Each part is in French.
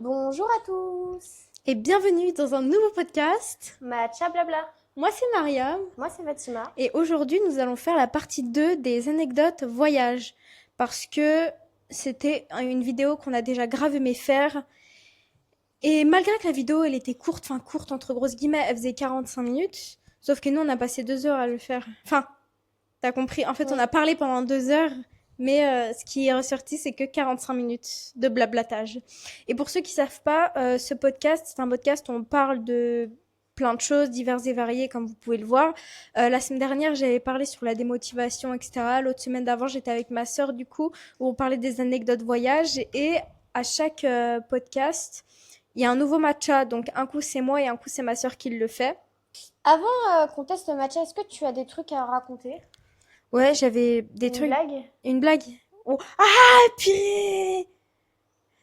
Bonjour à tous. Et bienvenue dans un nouveau podcast. Matcha blabla. Moi c'est Maria Moi c'est Fatima. et aujourd'hui nous allons faire la partie 2 des anecdotes voyage parce que c'était une vidéo qu'on a déjà grave aimé faire et malgré que la vidéo elle était courte entre grosses guillemets, elle faisait 45 minutes, sauf que nous on a passé 2 heures à le faire. Enfin, t'as compris, en fait on Oui. a parlé pendant 2 heures mais ce qui est ressorti, c'est que 45 minutes de blablatage. Et pour ceux qui savent pas, ce podcast, c'est un podcast où on parle de plein de choses diverses et variées, comme vous pouvez le voir. La semaine dernière, j'avais parlé sur la démotivation, etc. L'autre semaine d'avant, j'étais avec ma sœur, du coup, où on parlait des anecdotes voyage. Et à chaque podcast, il y a un nouveau matcha. Donc, un coup, c'est moi et un coup, c'est ma sœur qui le fait. Avant qu'on teste le matcha, est-ce que tu as des trucs à raconter? Ouais, j'avais des Une trucs. blague? Une blague. Oh. Ah, purée!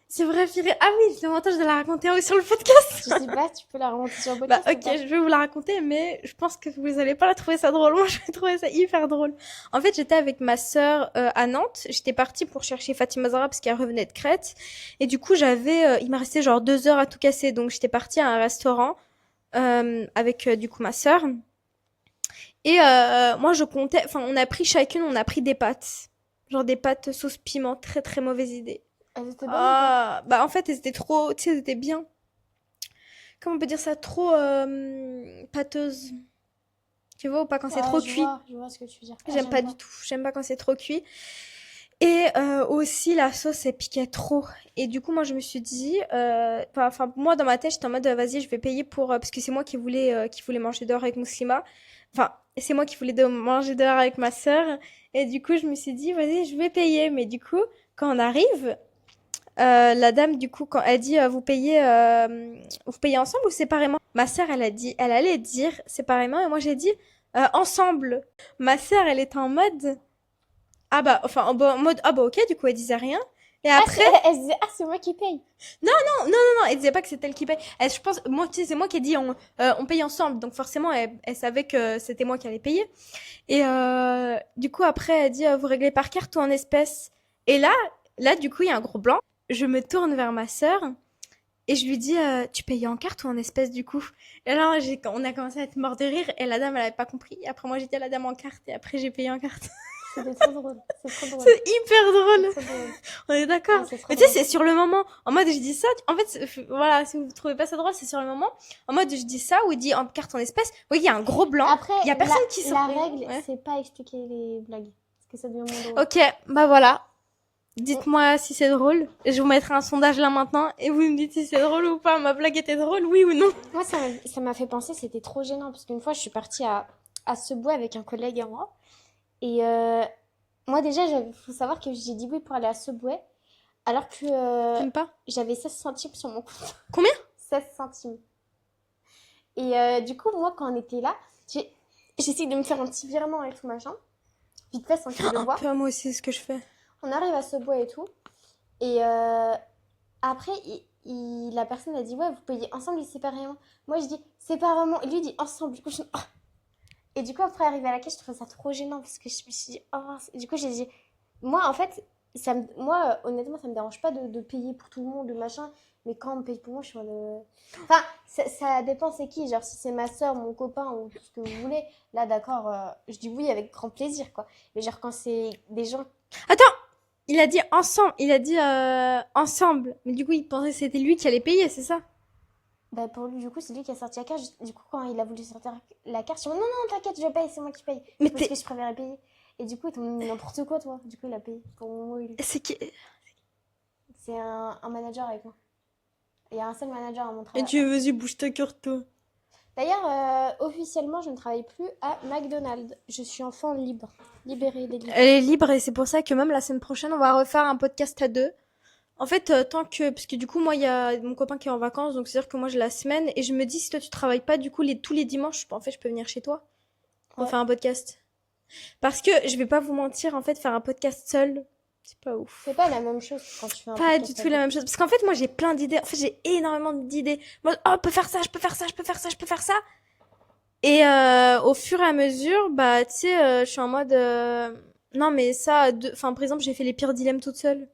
C'est vrai, purée. Ah oui, l'avantage de la raconter sur le podcast. Je sais pas si tu peux la remonter sur le Bah, podcast ou ok, pas. je vais vous la raconter, mais je pense que vous allez pas la trouver ça drôle. Moi, je vais trouver ça hyper drôle. En fait, j'étais avec ma sœur à Nantes. J'étais partie pour chercher Fatima Zahra parce qu'elle revenait de Crète. Et du coup, il m'a resté genre 2 heures à tout casser. Donc, j'étais partie à un restaurant avec du coup ma sœur. Et moi, on a pris chacune, on a pris des pâtes. Genre des pâtes sauce piment, très très mauvaise idée. Elles étaient bonnes ou pas? Ah, bah en fait, elles étaient trop, tu sais, elles étaient bien. Comment on peut dire ça? Trop pâteuses. Tu vois ou pas quand c'est trop cuit? Je vois ce que tu veux dire. Ah, J'aime j'aime pas pas. du tout. J'aime pas quand c'est trop cuit. Et aussi la sauce elle piquait trop. Et du coup moi je me suis dit, enfin moi dans ma tête j'étais en mode vas-y je vais payer pour parce que c'est moi qui voulais manger dehors avec Mouslima. Enfin c'est moi qui voulais manger dehors avec ma sœur. Et du coup je me suis dit vas-y je vais payer. Mais du coup quand on arrive, la dame du coup quand elle dit vous payez ensemble ou séparément? Ma sœur elle allait dire séparément et moi j'ai dit ensemble. Ma sœur elle était en mode ah bah, enfin, en mode, ah bah ok, du coup, elle disait rien. Et Ah, après, elle se disait, ah, c'est moi qui paye. non, elle disait pas que c'est elle qui paye. Je pense, moi, tu sais, c'est moi qui ai dit, on paye ensemble. Donc forcément, elle savait que c'était moi qui allais payer. Et du coup, après, elle dit, vous réglez par carte ou en espèces. Et là, du coup, il y a un gros blanc. Je me tourne vers ma sœur et je lui dis, tu payes en carte ou en espèces, du coup? Et là, on a commencé à être mort de rire et la dame, elle avait pas compris. Et après, moi, j'ai dit à la dame en carte et après, j'ai payé en carte. C'était trop drôle. C'est trop drôle. C'est hyper drôle. C'est trop drôle. On est Ah, d'accord. c'est trop Mais tu sais, drôle. c'est sur le moment. En mode, je dis ça. En fait, voilà, si vous trouvez pas ça drôle, c'est sur le moment. En mode, je dis ça ou il dit en carte en espèce. Oui, il y a un gros blanc. Après, Il y a personne qui sort. la règle, Ouais. c'est pas expliquer les blagues. Parce que ça devient moins drôle. Ok, bah voilà. Dites-moi si c'est drôle. Je vous mettrai un sondage là maintenant et vous me dites si c'est drôle ou pas. Ma blague était drôle, oui ou non? Moi, ça m'a fait penser, c'était trop gênant. Parce qu'une fois, je suis partie à Subway avec un collègue à moi. Et moi, déjà, il faut savoir que j'ai dit oui pour aller à Subway. Alors que T'aimes pas? j'avais 16 centimes sur mon compte. Combien? 16 centimes. Et du coup, moi, quand on était là, j'essaye de me faire un petit virement et tout machin. Vite fait, sans qu'il le Un voie. peu, moi aussi, c'est ce que je fais. On arrive à Subway et tout. Et après, la personne a dit, ouais, vous payez ensemble et séparément. Moi, je dis séparément. Et lui, il dit ensemble. Du coup, oh. Et du coup, après, arrivé à la caisse, je trouvais ça trop gênant parce que je me suis dit, oh, mince. Du coup, j'ai dit, moi, en fait, moi, honnêtement, ça me dérange pas de payer pour tout le monde, de machin. Mais quand on me paye pour moi, je suis en mode. Enfin, ça dépend c'est qui. Genre, si c'est ma soeur, mon copain ou tout ce que vous voulez, là, d'accord, je dis oui avec grand plaisir, quoi. Mais genre, quand c'est des gens. Attends! Il a dit ensemble. Il a dit ensemble. Mais du coup, il pensait que c'était lui qui allait payer, c'est ça? Bah, pour lui, du coup, c'est lui qui a sorti la carte. Du coup, quand il a voulu sortir la carte, je suis en mode, non, non, t'inquiète, je paye, c'est moi qui paye. Mais Parce que je préférais payer. Et du coup, ils t'ont mis n'importe quoi, toi. Du coup, il a payé pour mon mot. C'est qui? C'est un manager avec moi. Il y a un seul manager à mon Et travail. tu veux, vas-y, bouge ta carte, toi. D'ailleurs, officiellement, je ne travaille plus à McDonald's. Je suis enfant libre. Libérée des livres. Elle est libre et c'est pour ça que même la semaine prochaine, on va refaire un podcast à deux. En fait, tant que... Parce que du coup, moi, il y a mon copain qui est en vacances, donc c'est-à-dire que moi, j'ai la semaine. Et je me dis, si toi, tu travailles pas, du coup, tous les dimanches, en fait, je peux venir chez toi. On va Ouais. faire un podcast. Parce que, je vais pas vous mentir, en fait, faire un podcast seul, c'est pas ouf. C'est pas la même chose quand tu fais un Pas podcast du tout à la deux. même chose. Parce qu'en fait, moi, j'ai plein d'idées. En fait, j'ai énormément d'idées. Moi, oh, je peux faire ça, je peux faire ça, je peux faire ça, je peux faire ça. Et au fur et à mesure, bah, tu sais, je suis en mode... non, mais ça... Enfin, par exemple, j'ai fait les pires dilemmes toute seule.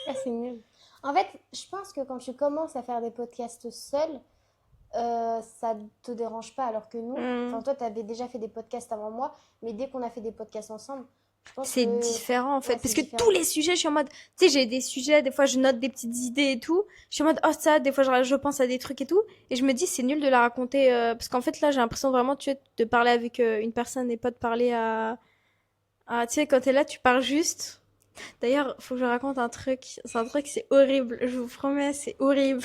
Ah, c'est nul. En fait, je pense que quand tu commences à faire des podcasts seul, ça te dérange pas. Alors que nous, Hmm. enfin, toi, tu avais déjà fait des podcasts avant moi, mais dès qu'on a fait des podcasts ensemble, je pense C'est que différent en fait. ouais, Parce c'est que tous différent. les sujets, je suis en mode. Tu sais, j'ai des sujets, des fois je note des petites idées et tout. Je suis en mode, oh ça, des fois je pense à des trucs et tout. Et je me dis, c'est nul de la raconter. Parce qu'en fait, là, j'ai l'impression vraiment tu sais, de parler avec une personne et pas de parler à. Tu sais, quand t'es là, tu parles juste. D'ailleurs, faut que je raconte un truc. C'est un truc, c'est horrible. Je vous promets, c'est horrible.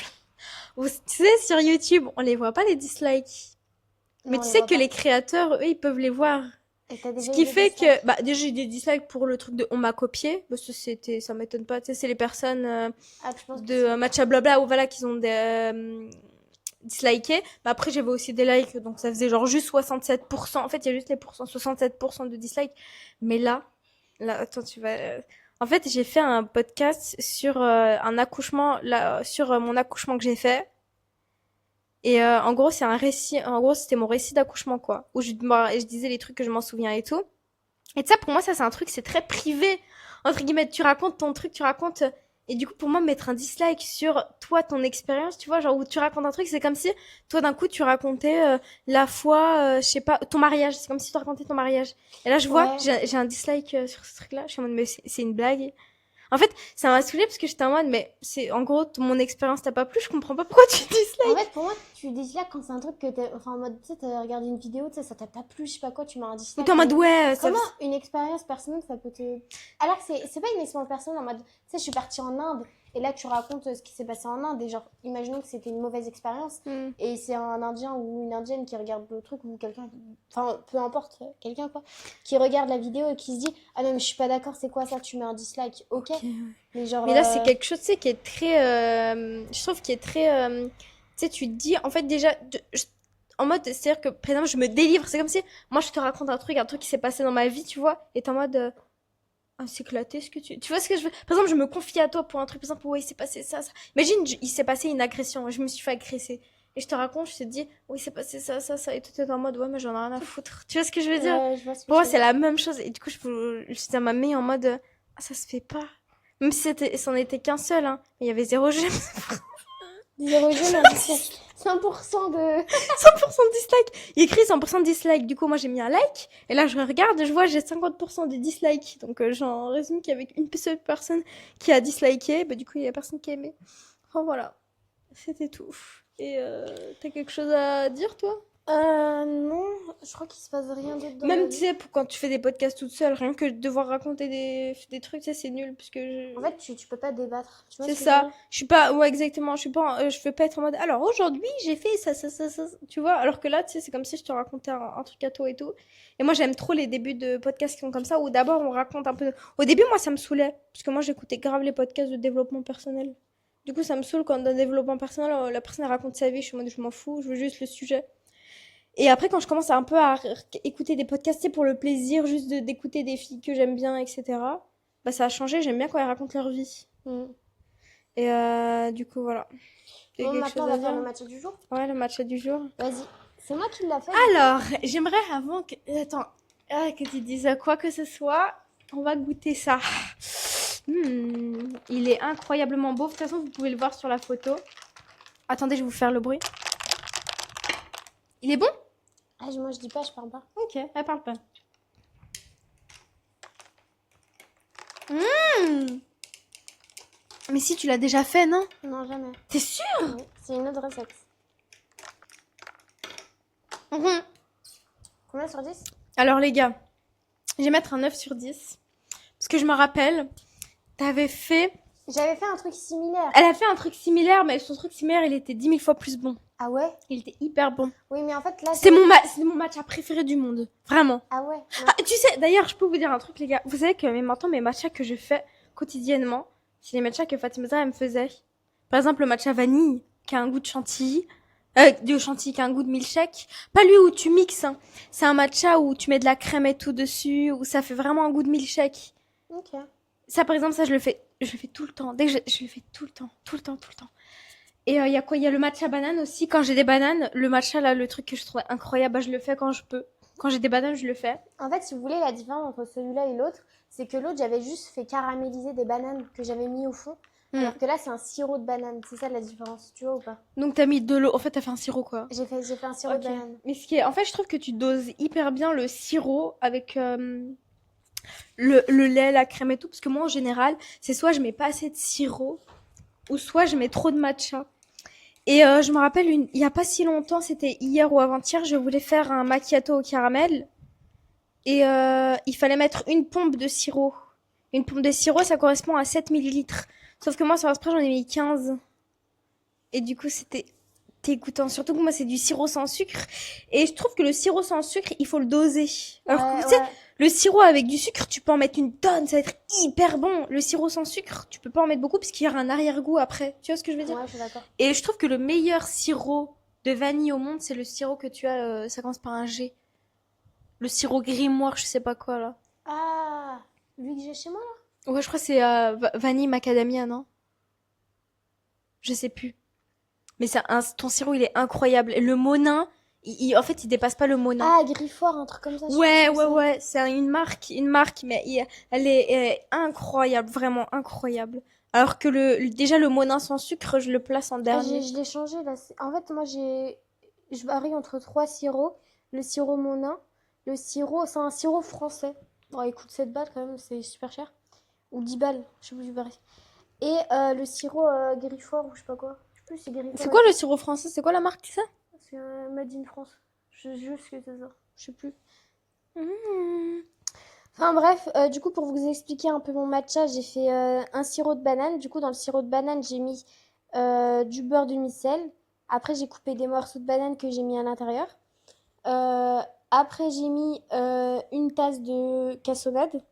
Tu sais, sur YouTube, on les voit pas les dislikes. Mais Non, on tu les sais voit que pas. les créateurs, eux, ils peuvent les voir. Et t'as Ce déjà eu qui des fait que, dislikes? bah, déjà, j'ai eu des dislikes pour le truc de on m'a copié. Parce que ça m'étonne pas. Tu sais, c'est les personnes Ah, tu penses que de c'est... Matcha Blabla ou voilà, qui ont des, disliké. Mais après, j'avais aussi des likes. Donc, ça faisait genre juste 67%. En fait, il y a juste les pourcents, 67% de dislikes. Mais là, attends, tu vas, en fait, j'ai fait un podcast sur un accouchement, là, sur mon accouchement que j'ai fait. Et en gros, c'est un récit. En gros, c'était mon récit d'accouchement, quoi. Où je disais les trucs que je m'en souviens et tout. Et ça, pour moi, ça, c'est un truc, c'est très privé. Entre guillemets, tu racontes ton truc, tu racontes. Et du coup, pour moi, mettre un dislike sur toi, ton expérience, tu vois, genre où tu racontes un truc, c'est comme si toi, d'un coup, tu racontais la fois, je sais pas, ton mariage. C'est comme si tu racontais ton mariage. Et là, je vois, Ouais. j'ai un dislike sur ce truc-là. Je suis en mode, mais c'est une blague. En fait, ça m'a saoulée parce que j'étais en mode, mais c'est en gros, mon expérience t'a pas plu, je comprends pas pourquoi tu En dislikes. fait, pour moi, tu dislikes quand c'est un truc que t'es... Enfin, en mode, tu sais, t'as regardé une vidéo, tu sais, ça t'a pas plu, je sais pas quoi, tu mets un Ou t'es dislike. en mode, Mais ouais, ça. comment une expérience personnelle, ça peut te... Alors que c'est pas une expérience personnelle en mode, tu sais, je suis partie en Inde, et là, tu racontes ce qui s'est passé en Inde, et genre, imaginons que c'était une mauvaise expérience, Hmm. et c'est un Indien ou une Indienne qui regarde le truc, ou quelqu'un, enfin, peu importe, quelqu'un, quoi, qui regarde la vidéo et qui se dit, ah non, mais je suis pas d'accord, c'est quoi ça, tu mets un dislike, ok. Ok. Mais genre, Mais là, c'est quelque chose, tu sais, qui est très. Je trouve qui est très. Tu sais, tu te dis, en fait, déjà. En mode, c'est-à-dire que, par exemple, je me délivre. C'est comme si, moi, je te raconte un truc qui s'est passé dans ma vie, tu vois, et t'es en mode. Ah, c'est éclaté ce que tu. Tu vois ce que je veux. Par exemple, je me confie à toi pour un truc, par exemple, ouais, il s'est passé ça, ça. Imagine, il s'est passé une agression, je me suis fait agresser. Et je te raconte, je te dis, oui, il s'est passé ça, ça, ça. Et toi, t'es en mode, ouais, mais j'en ai rien à foutre. Tu vois ce que je veux dire? ouais, je vois ce que Pour moi, tu veux c'est dire. la même chose. Et du coup, ça m'a mis en mode, ah, ça se fait pas. Même si c'en était qu'un seul, hein. Mais il y avait zéro j'aime. Zéro jeu, mais un dislike. 100% de... 100% de dislike. Il écrit 100% de dislike. Du coup, moi, j'ai mis un like. Et là, je regarde, je vois, j'ai 50% de dislike. Donc, j'en résume qu'avec une seule personne qui a disliké, bah, du coup, il y a personne qui a aimé. Enfin, voilà. C'était tout. Et t'as quelque chose à dire, toi? Non, je crois qu'il se passe rien d'autre dans ma Même, tu vie. sais, pour quand tu fais des podcasts toute seule, rien que devoir raconter des trucs, tu sais, c'est nul. Parce que En fait, tu peux pas débattre. Tu vois c'est ce que je veux ça. dire? Je suis pas, ouais, exactement. Je suis pas, je veux pas être en mode, alors aujourd'hui, j'ai fait ça, ça, ça, ça, tu vois. Alors que là, tu sais, c'est comme si je te racontais un truc à toi et tout. Et moi, j'aime trop les débuts de podcasts qui sont comme ça, où d'abord, on raconte un peu. Au début, moi, ça me saoulait. Parce que moi, j'écoutais grave les podcasts de développement personnel. Du coup, ça me saoule quand dans le développement personnel, la personne elle raconte sa vie. Je suis en mode, je m'en fous, je veux juste le sujet. Et après, quand je commence un peu à écouter des podcasts, tu sais, pour le plaisir, juste d'écouter des filles que j'aime bien, etc., bah, ça a changé. J'aime bien quand elles racontent leur vie. Mm. Et du coup, voilà. Tu as Bon, quelque maintenant, chose on à va faire dire? le match du jour. Ouais, le match du jour. Vas-y. C'est moi qui l'a fait, du coup. Alors, j'aimerais avant que... Attends, que tu dises quoi que ce soit, on va goûter ça. Il est incroyablement beau. De toute façon, vous pouvez le voir sur la photo. Attendez, je vais vous faire le bruit. Il est bon? Ah, moi, je dis pas, je parle pas. Ok, elle parle pas. Mmh. Mais si, tu l'as déjà fait, non? Non, jamais. T'es sûr? Oui, c'est une autre recette. Mhm. Combien sur 10? Alors, les gars, je vais mettre un 9 sur 10. Parce que je me rappelle, t'avais fait... J'avais fait un truc similaire. Elle a fait un truc similaire, mais son truc similaire, il était 10 000 fois plus bon. Ah ouais? Il était hyper bon. Oui, mais en fait, là, C'était mon matcha préféré du monde. Vraiment. Ah ouais? Non. Ah, tu sais, d'ailleurs, je peux vous dire un truc, les gars. Vous savez que maintenant, mes matchas que je fais quotidiennement, c'est les matchas que Fatima elle me faisait. Par exemple, le matcha vanille, qui a un goût de chantilly. De chantilly, qui a un goût de milkshake. Pas lui où tu mixes, hein. C'est un matcha où tu mets de la crème et tout dessus, où ça fait vraiment un goût de milkshake. Ok. Ça, par exemple, ça, je le fais tout le temps. Dès que je le fais tout le temps, tout le temps, tout le temps. Et il y a quoi? Il y a le matcha banane aussi. Quand j'ai des bananes, le matcha, là, le truc que je trouve incroyable, bah, je le fais quand je peux. Quand j'ai des bananes, je le fais. En fait, si vous voulez, la différence entre celui-là et l'autre, c'est que l'autre, j'avais juste fait caraméliser des bananes que j'avais mis au fond. Hmm. Alors que là, c'est un sirop de banane. C'est ça la différence, tu vois ou pas? Donc t'as mis de l'eau. En fait, t'as fait un sirop, quoi. J'ai fait un sirop de Ok. banane. Mais en fait, je trouve que tu doses hyper bien le sirop avec le lait, la crème et tout. Parce que moi, en général, c'est soit je mets pas assez de sirop, ou soit je mets trop de matcha. Et je me rappelle, il y a pas si longtemps, c'était hier ou avant-hier, je voulais faire un macchiato au caramel. Et il fallait mettre une pompe de sirop. Une pompe de sirop, ça correspond à 7 millilitres. Sauf que moi, sur Express, j'en ai mis 15. Et du coup, c'était dégoûtant. Surtout que moi, c'est du sirop sans sucre. Et je trouve que le sirop sans sucre, il faut le doser. Alors que, Ouais, tu sais, ouais. le sirop avec du sucre, tu peux en mettre une tonne, ça va être hyper bon. Le sirop sans sucre, tu peux pas en mettre beaucoup parce qu'il y aura un arrière-goût après. Tu vois ce que je veux dire? Ouais, je suis d'accord. Et je trouve que le meilleur sirop de vanille au monde, c'est le sirop que tu as, ça commence par un G. Le sirop grimoire, je sais pas quoi, là. Ah, lui que j'ai chez moi là? Ouais, je crois que c'est vanille macadamia, non? Je sais plus. Mais ton sirop, il est incroyable. Et le Monin, en fait, il dépasse pas le Monin. Ah, Grifford, un truc comme ça, je sais pas Ouais, ce que ouais, c'est. ouais. C'est une marque, mais elle est incroyable, vraiment incroyable. Alors que déjà le Monin sans sucre, je le place en Ah, dernier. je l'ai changé là. En fait, moi je varie entre trois sirops. Le sirop Monin, c'est un sirop français. Bon, il coûte 7 balles quand même, c'est super cher. Ou 10 balles, je sais plus du pareil. Et le sirop Grifford ou je sais pas quoi. Je sais plus si c'est Grifford C'est et quoi le tout. sirop français? C'est quoi la marque, tu sais? C'est Made in France. Je juste que c'est ça. Je sais plus. Mmh. Enfin bref, du coup pour vous expliquer un peu mon matcha, j'ai fait un sirop de banane. Du coup dans le sirop de banane j'ai mis du beurre demi-sel. Après j'ai coupé des morceaux de banane que j'ai mis à l'intérieur. Après j'ai mis une tasse de cassonade,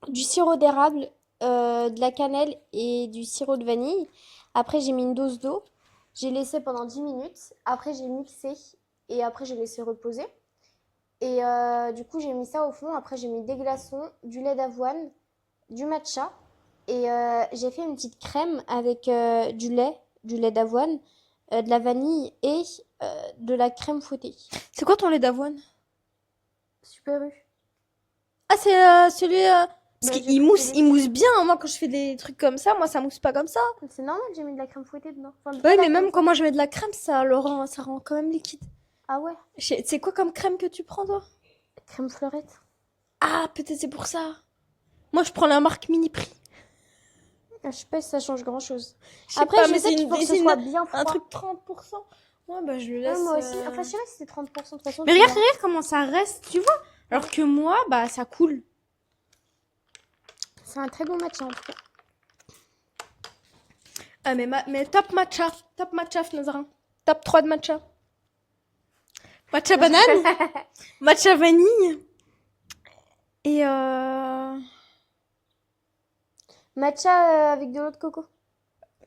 du sirop d'érable, de la cannelle et du sirop de vanille. Après j'ai mis une dose d'eau. J'ai laissé pendant 10 minutes. Après j'ai mixé et après j'ai laissé reposer. Et du coup, j'ai mis ça au fond. Après, j'ai mis des glaçons, du lait d'avoine, du matcha. Et j'ai fait une petite crème avec du lait d'avoine, de la vanille et de la crème fouettée. C'est quoi ton lait d'avoine? Super U. Ah, c'est celui. Parce Bah, j'ai qu'il pris mousse, celui. il mousse bien. Moi, quand je fais des trucs comme ça, moi, ça mousse pas comme ça. C'est normal, j'ai mis de la crème fouettée dedans. Enfin, pas Ouais, de la mais crème même quand moi fouettée. je mets de la crème, ça rend quand même liquide. Ah ouais, C'est quoi comme crème que tu prends, toi? crème fleurette. Ah, peut-être c'est pour ça. Moi, je prends la marque Mini Prix. Ah, je sais pas si ça change grand-chose. Je sais Après, pas, je mais sais qu'il faut que ce soit bien un froid. truc 30%. Ouais, bah, je le Ouais, laisse. moi aussi. Enfin, je sais pas si c'est 30%. De toute façon, Mais tu regarde, verras. regarde comment ça reste, tu vois. Alors que moi, bah, ça coule. C'est un très bon matcha en tout cas. Ah, mais top matcha. Top matcha, Fnazarin. Top 3 de matcha. Matcha banane, matcha vanille. Et Matcha avec de l'eau de coco.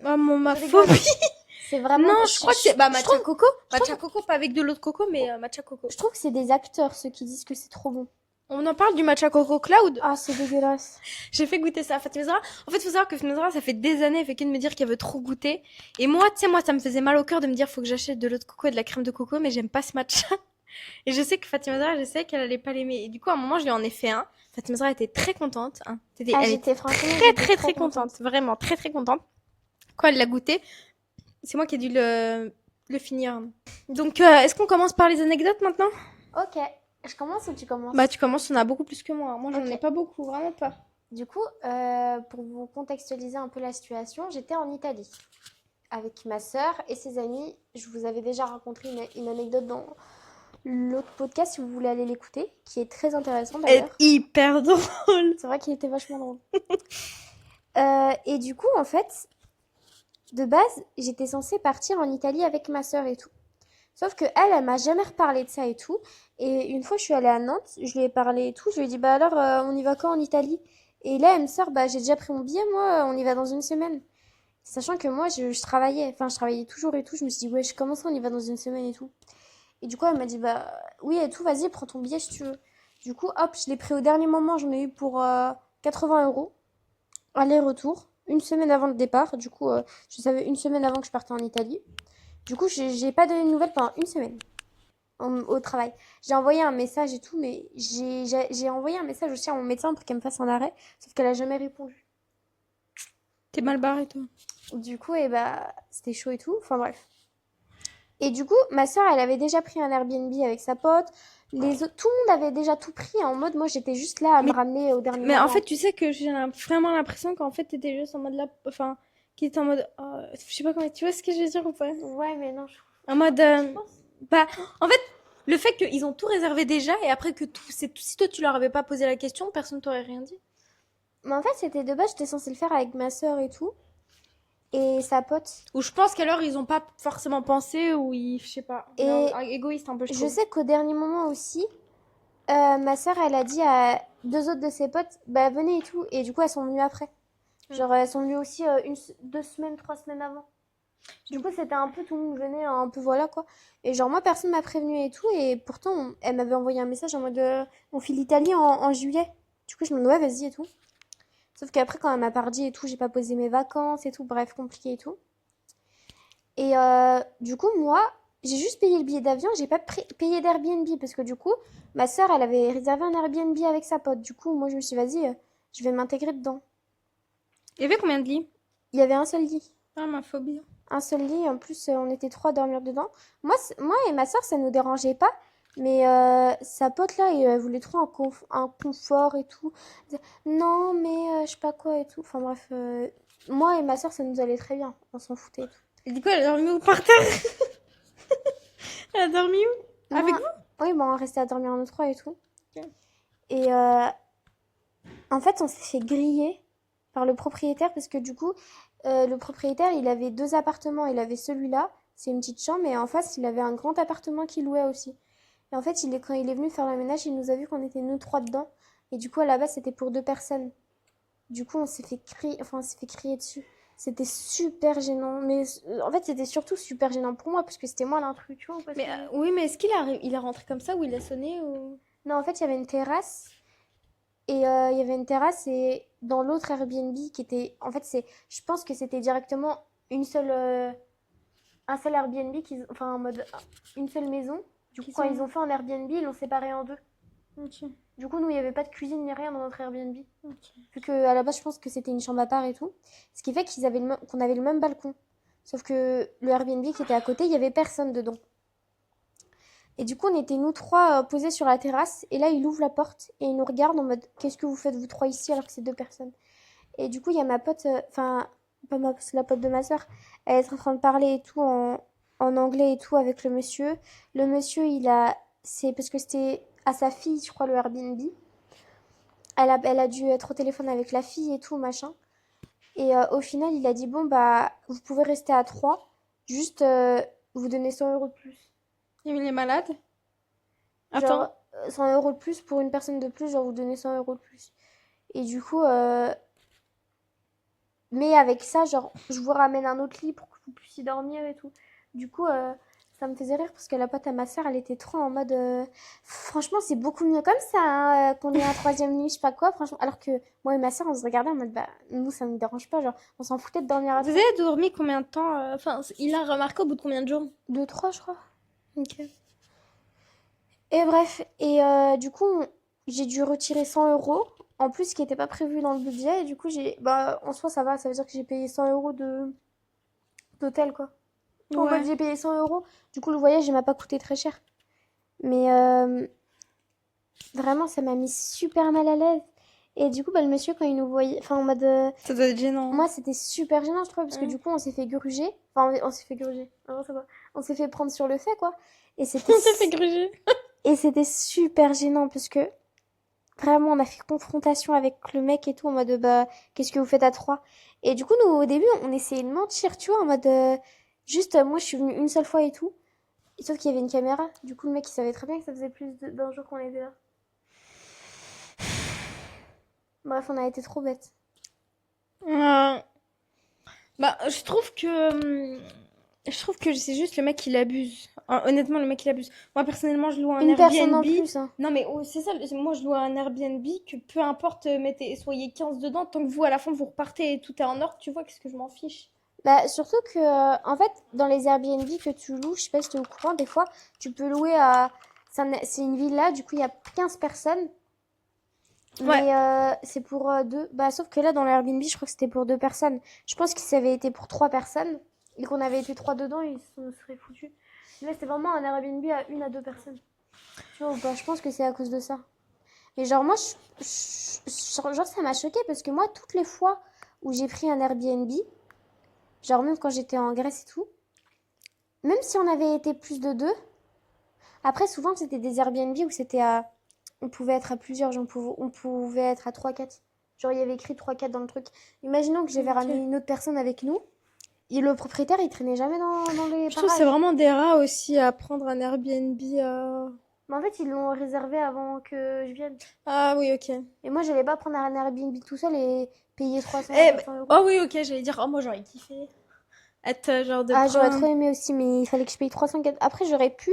ah, ma Je rigole. phobie. C'est vraiment. Non, je crois que c'est je matcha trouve, coco. Matcha coco, pas avec de l'eau de coco, mais matcha coco. je trouve que c'est des acteurs ceux qui disent que c'est trop bon. On en parle du matcha coco cloud. Ah, c'est dégueulasse. J'ai fait goûter ça à Fatima Zahra. En fait, faut savoir que Fatima Zahra, ça fait des années, elle fait que de me dire qu'elle veut trop goûter. Et moi, tu sais, moi, ça me faisait mal au cœur de me dire, faut que j'achète de l'eau de coco et de la crème de coco, mais j'aime pas ce matcha. Et je sais que Fatima Zahra, je sais qu'elle allait pas l'aimer. Et du coup, à un moment, je lui en ai fait un. Fatima Zahra était très contente. Hein. Ah, Elle j'étais était franchement. très, J'étais très, très très contente. Vraiment, très, très contente. Quand elle l'a goûté, c'est moi qui ai dû le finir. Donc, est-ce qu'on commence par les anecdotes maintenant? Ok. Je commence ou tu commences? Bah, tu commences, on a beaucoup plus que moi. Moi, j'en ai Ok. pas beaucoup, vraiment pas. Du coup, pour vous contextualiser un peu la situation, j'étais en Italie avec ma sœur et ses amis. Je vous avais déjà raconté une anecdote dans l'autre podcast si vous voulez aller l'écouter, qui est très intéressant Elle est d'ailleurs. hyper drôle. C'est vrai qu'il était vachement drôle. Et du coup, en fait, de base, j'étais censée partir en Italie avec ma sœur et tout. Sauf que elle m'a jamais reparlé de ça et tout. Et une fois, je suis allée à Nantes, je lui ai parlé et tout. Je lui ai dit, bah alors, on y va quand en Italie? Et là, elle me sort, bah j'ai déjà pris mon billet, moi, on y va dans une semaine. Sachant que moi, je travaillais, enfin, je travaillais toujours et tout. Je me suis dit, ouais, comment ça, on y va dans une semaine et tout. Et du coup, elle m'a dit, bah oui et tout, vas-y, prends ton billet si tu veux. Du coup, hop, je l'ai pris au dernier moment, j'en ai eu pour 80 €. Aller-retour, une semaine avant le départ. Du coup, je savais une semaine avant que je partais en Italie. Du coup, j'ai pas donné de nouvelles pendant une semaine au travail. J'ai envoyé un message et tout, mais j'ai envoyé un message aussi à mon médecin pour qu'elle me fasse un arrêt, sauf qu'elle a jamais répondu. T'es mal barré, toi. Du coup, et bah, c'était chaud et tout. Enfin bref. Et du coup, ma soeur, elle avait déjà pris un Airbnb avec sa pote. Tout le monde avait déjà tout pris en mode, moi, j'étais juste là à me Mais, ramener au dernier mais en moment. fait, tu sais que j'ai vraiment l'impression qu'en fait, t'étais juste en mode là. Enfin, qu'il était en mode. Je sais pas comment. Tu vois ce que je veux dire ou pas? Ouais, mais non, je En mode. tu penses? Bah, en fait, le fait qu'ils ont tout réservé déjà et après que tout. Si toi, tu leur avais pas posé la question, personne t'aurait rien dit. Mais en fait, c'était de base, j'étais censée le faire avec ma soeur et tout. Et sa pote. Ou je pense qu'alors, ils ont pas forcément pensé ou ils. Je sais pas. Et Égoïste un peu, je je trouve. sais qu'au dernier moment aussi, ma soeur, elle a dit à deux autres de ses potes, bah venez et tout. Et du coup, elles sont venues après. Genre, elles sont venues aussi 2 semaines, 3 semaines avant. Du coup, c'était un peu tout le monde venait, un peu voilà quoi. Et genre, moi, personne m'a prévenu et tout. Et pourtant, elle m'avait envoyé un message en mode on fait l'Italie en juillet. Du coup, je me dis ouais, vas-y et tout. Sauf qu'après, quand elle m'a pas dit et tout, j'ai pas posé mes vacances et tout. Bref, compliqué et tout. Et du coup, moi, j'ai juste payé le billet d'avion, j'ai pas payé d'Airbnb parce que du coup, ma soeur, elle avait réservé un Airbnb avec sa pote. Du coup, moi, je me suis dit, vas-y, je vais m'intégrer dedans. Il y avait combien de lits? Il y avait un seul lit. Ah, ma phobie. Un seul lit, en plus, on était trois à dormir dedans. Moi et ma soeur, ça nous dérangeait pas. Mais sa pote là, elle voulait trop un confort et tout. Elle disait, non, mais je sais pas quoi et tout. Enfin bref, moi et ma soeur, ça nous allait très bien. On s'en foutait et tout. Et du coup, elle a dormi où par terre? Elle a dormi où? Non, Avec vous? oui, bon, on restait à dormir en trois et tout. Ok. Et en fait, on s'est fait griller par le propriétaire parce que du coup, le propriétaire, il avait deux appartements. Il avait celui-là, c'est une petite chambre, et en face, il avait un grand appartement qu'il louait aussi. Et en fait, quand il est venu faire le ménage, il nous a vu qu'on était nous trois dedans. Et du coup, à la base, c'était pour deux personnes. Du coup, on s'est fait crier, enfin, on s'est fait crier dessus. C'était super gênant. Mais en fait, c'était surtout super gênant pour moi parce que c'était moi l'intrus, tu vois. Mais oui, mais est-ce il est rentré comme ça ou il a sonné ou... Non, en fait, il y avait une terrasse. Et il y avait une terrasse et dans l'autre Airbnb qui était... En fait, je pense que c'était directement un seul Airbnb, enfin en mode une seule maison. Du coup, Qui quand sont... ils ont fait un Airbnb, ils l'ont séparé en deux. Ok, Du coup, nous, il n'y avait pas de cuisine ni rien dans notre Airbnb. ok. Vu qu'à la base, je pense que c'était une chambre à part et tout. Ce qui fait qu'on avait le même balcon. Sauf que le Airbnb qui était à côté, il n'y avait personne dedans. Et du coup, on était nous trois posés sur la terrasse. Et là, il ouvre la porte et il nous regarde en mode qu'est-ce que vous faites vous trois ici alors que c'est deux personnes. Et du coup, il y a ma pote, enfin, pas c'est la pote de ma soeur. Elle est en train de parler et tout en anglais et tout avec le monsieur. Le monsieur, c'est parce que c'était à sa fille, je crois, le Airbnb. Elle a dû être au téléphone avec la fille et tout, machin. Et au final, il a dit bon, bah, vous pouvez rester à trois. Juste, vous donnez 100 euros de plus. Il est malade? Attends. Genre, 100 euros de plus pour une personne de plus, genre, vous donnez 100 euros de plus. Et du coup, mais avec ça, genre, je vous ramène un autre lit pour que vous puissiez dormir et tout. Du coup, ça me faisait rire parce que la pote à ma soeur, elle était trop en mode. Franchement, c'est beaucoup mieux comme ça, hein, qu'on ait un troisième lit, je sais pas quoi, franchement. Alors que moi et ma soeur, on se regardait en mode, bah, nous, ça nous dérange pas, genre, on s'en foutait de dormir à Vous trois. avez dormi combien de temps Enfin, il a remarqué au bout de combien de jours? Deux, trois, je crois. Ok. Et bref, et du coup, j'ai dû retirer 100 euros, en plus, qui n'était pas prévu dans le budget. Et du coup, bah, en soi, ça va, ça veut dire que j'ai payé 100 euros d'hôtel, quoi. En mode, Ouais. j'ai payé 100 euros. Du coup, le voyage, il m'a pas coûté très cher. Mais vraiment, ça m'a mis super mal à l'aise. Et du coup, bah, le monsieur, quand il nous voyait, enfin, en mode. Ça doit être gênant. Moi, c'était super gênant, je trouve, parce que Ouais. du coup, on s'est fait gruger. Enfin, on s'est fait gruger. Non, ça va. On s'est fait prendre sur le fait, quoi. Et c'était, On s'est fait gruger. et c'était super gênant, parce que vraiment, on a fait confrontation avec le mec et tout, en mode, bah, qu'est-ce que vous faites à trois? Et du coup, nous, au début, on essayait de mentir, tu vois, en mode, juste, moi, je suis venue une seule fois et tout. Sauf qu'il y avait une caméra. Du coup, le mec, il savait très bien que ça faisait plus d'un jour qu'on était là. Bref, on a été trop bêtes. Bah, je trouve que c'est juste le mec qui l'abuse. Honnêtement, le mec il abuse. Moi personnellement, je loue un Une personne en Airbnb. plus, hein. Non mais c'est ça, moi je loue un Airbnb que peu importe, soyez 15 dedans, tant que vous à la fin vous repartez et tout est en ordre, tu vois, qu'est-ce que je m'en fiche. Bah, surtout que, en fait, dans les Airbnb que tu loues, je sais pas si tu es au courant, des fois, tu peux louer à. C'est une villa, du coup, il y a 15 personnes. Ouais. Mais c'est pour deux. Bah, sauf que là, dans l'Airbnb, je crois que c'était pour deux personnes. Je pense que ça avait été pour trois personnes et qu'on avait été trois dedans, ils se seraient foutus. Mais là, c'était vraiment un Airbnb à une à deux personnes. Tu vois ou pas? Je pense que c'est à cause de ça. Mais genre, moi, genre, ça m'a choqué parce que moi, toutes les fois où j'ai pris un Airbnb, genre même quand j'étais en Grèce et tout, même si on avait été plus de deux, après, souvent, c'était des Airbnb où c'était à. On pouvait être à plusieurs, genre, on pouvait être à trois quatre. Genre, il y avait écrit trois quatre dans le truc. Imaginons que j'avais ramené Ok. une autre personne avec nous, et le propriétaire, il traînait jamais dans les Je trouve que c'est parages. vraiment des rats aussi à prendre un Airbnb. Mais en fait, ils l'ont réservé avant que je vienne. Ah oui, ok. Et moi, j'allais pas prendre un Airbnb tout seul et payer 300 Eh, 400 euros. oh oui, ok, j'allais dire, oh moi j'aurais kiffé être genre de Ah, j'aurais prendre. trop aimé aussi, mais il fallait que je paye 300 400. Après, j'aurais pu,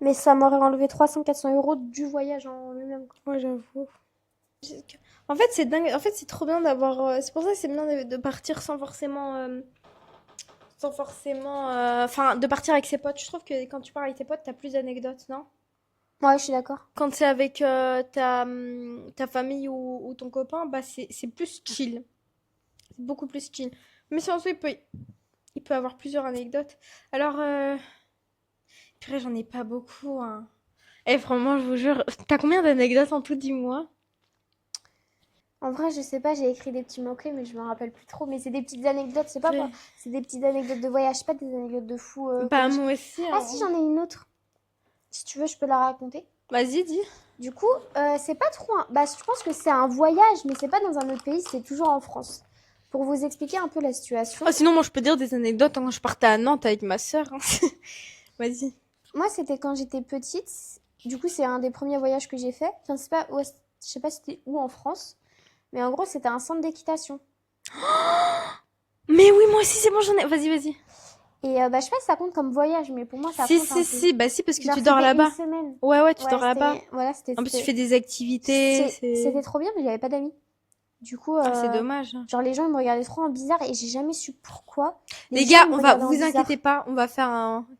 mais ça m'aurait enlevé 300 400 euros du voyage en lui-même, quoi. Ouais, j'avoue. En fait, c'est dingue. En fait, c'est trop bien d'avoir. C'est pour ça que c'est bien de partir sans forcément. Sans forcément. Enfin, de partir avec ses potes. Je trouve que quand tu pars avec tes potes, t'as plus d'anecdotes, non? Ouais, je suis d'accord. Quand c'est avec ta famille ou ton copain, bah c'est plus chill. C'est beaucoup plus chill. Mais si en soi, il peut avoir plusieurs anecdotes. Alors, purée, j'en ai pas beaucoup, hein. Eh, vraiment, je vous jure, t'as combien d'anecdotes en tout, dis-moi? En vrai, je sais pas, j'ai écrit des petits mots-clés, mais je me rappelle plus trop. Mais c'est des petites anecdotes, c'est pas quoi. Purée. C'est des petites anecdotes de voyage, pas des anecdotes de fou. Bah, moi aussi, Ah hein. si, j'en ai une autre. Si tu veux, je peux la raconter. Vas-y, dis. Du coup, c'est pas trop Bah, je pense que c'est un voyage, mais c'est pas dans un autre pays, c'est toujours en France. Pour vous expliquer un peu la situation. Oh, sinon, moi, je peux dire des anecdotes quand je partais à Nantes avec ma sœur, hein. Vas-y. Moi, c'était quand j'étais petite. Du coup, c'est un des premiers voyages que j'ai fait. Enfin, c'est pas je sais pas c'était où en France. Mais en gros, c'était un centre d'équitation. Mais oui, moi aussi, c'est bon, j'en ai. Vas-y, vas-y. Et bah, je sais pas si ça compte comme voyage, mais pour moi, ça Si, compte un si, peu. si, bah si, parce que Genre, tu dors c'était une là-bas. semaine. Ouais, ouais, tu Ouais, dors là-bas. c'était. Voilà, En plus, tu fais des activités, C'était trop bien, mais j'avais pas d'amis. Du coup, Ah, c'est dommage. genre, les gens, ils me regardaient trop en bizarre et j'ai jamais su pourquoi. Les gens, gars, ils me on va, regardaient en vous inquiétez bizarre. pas, on va faire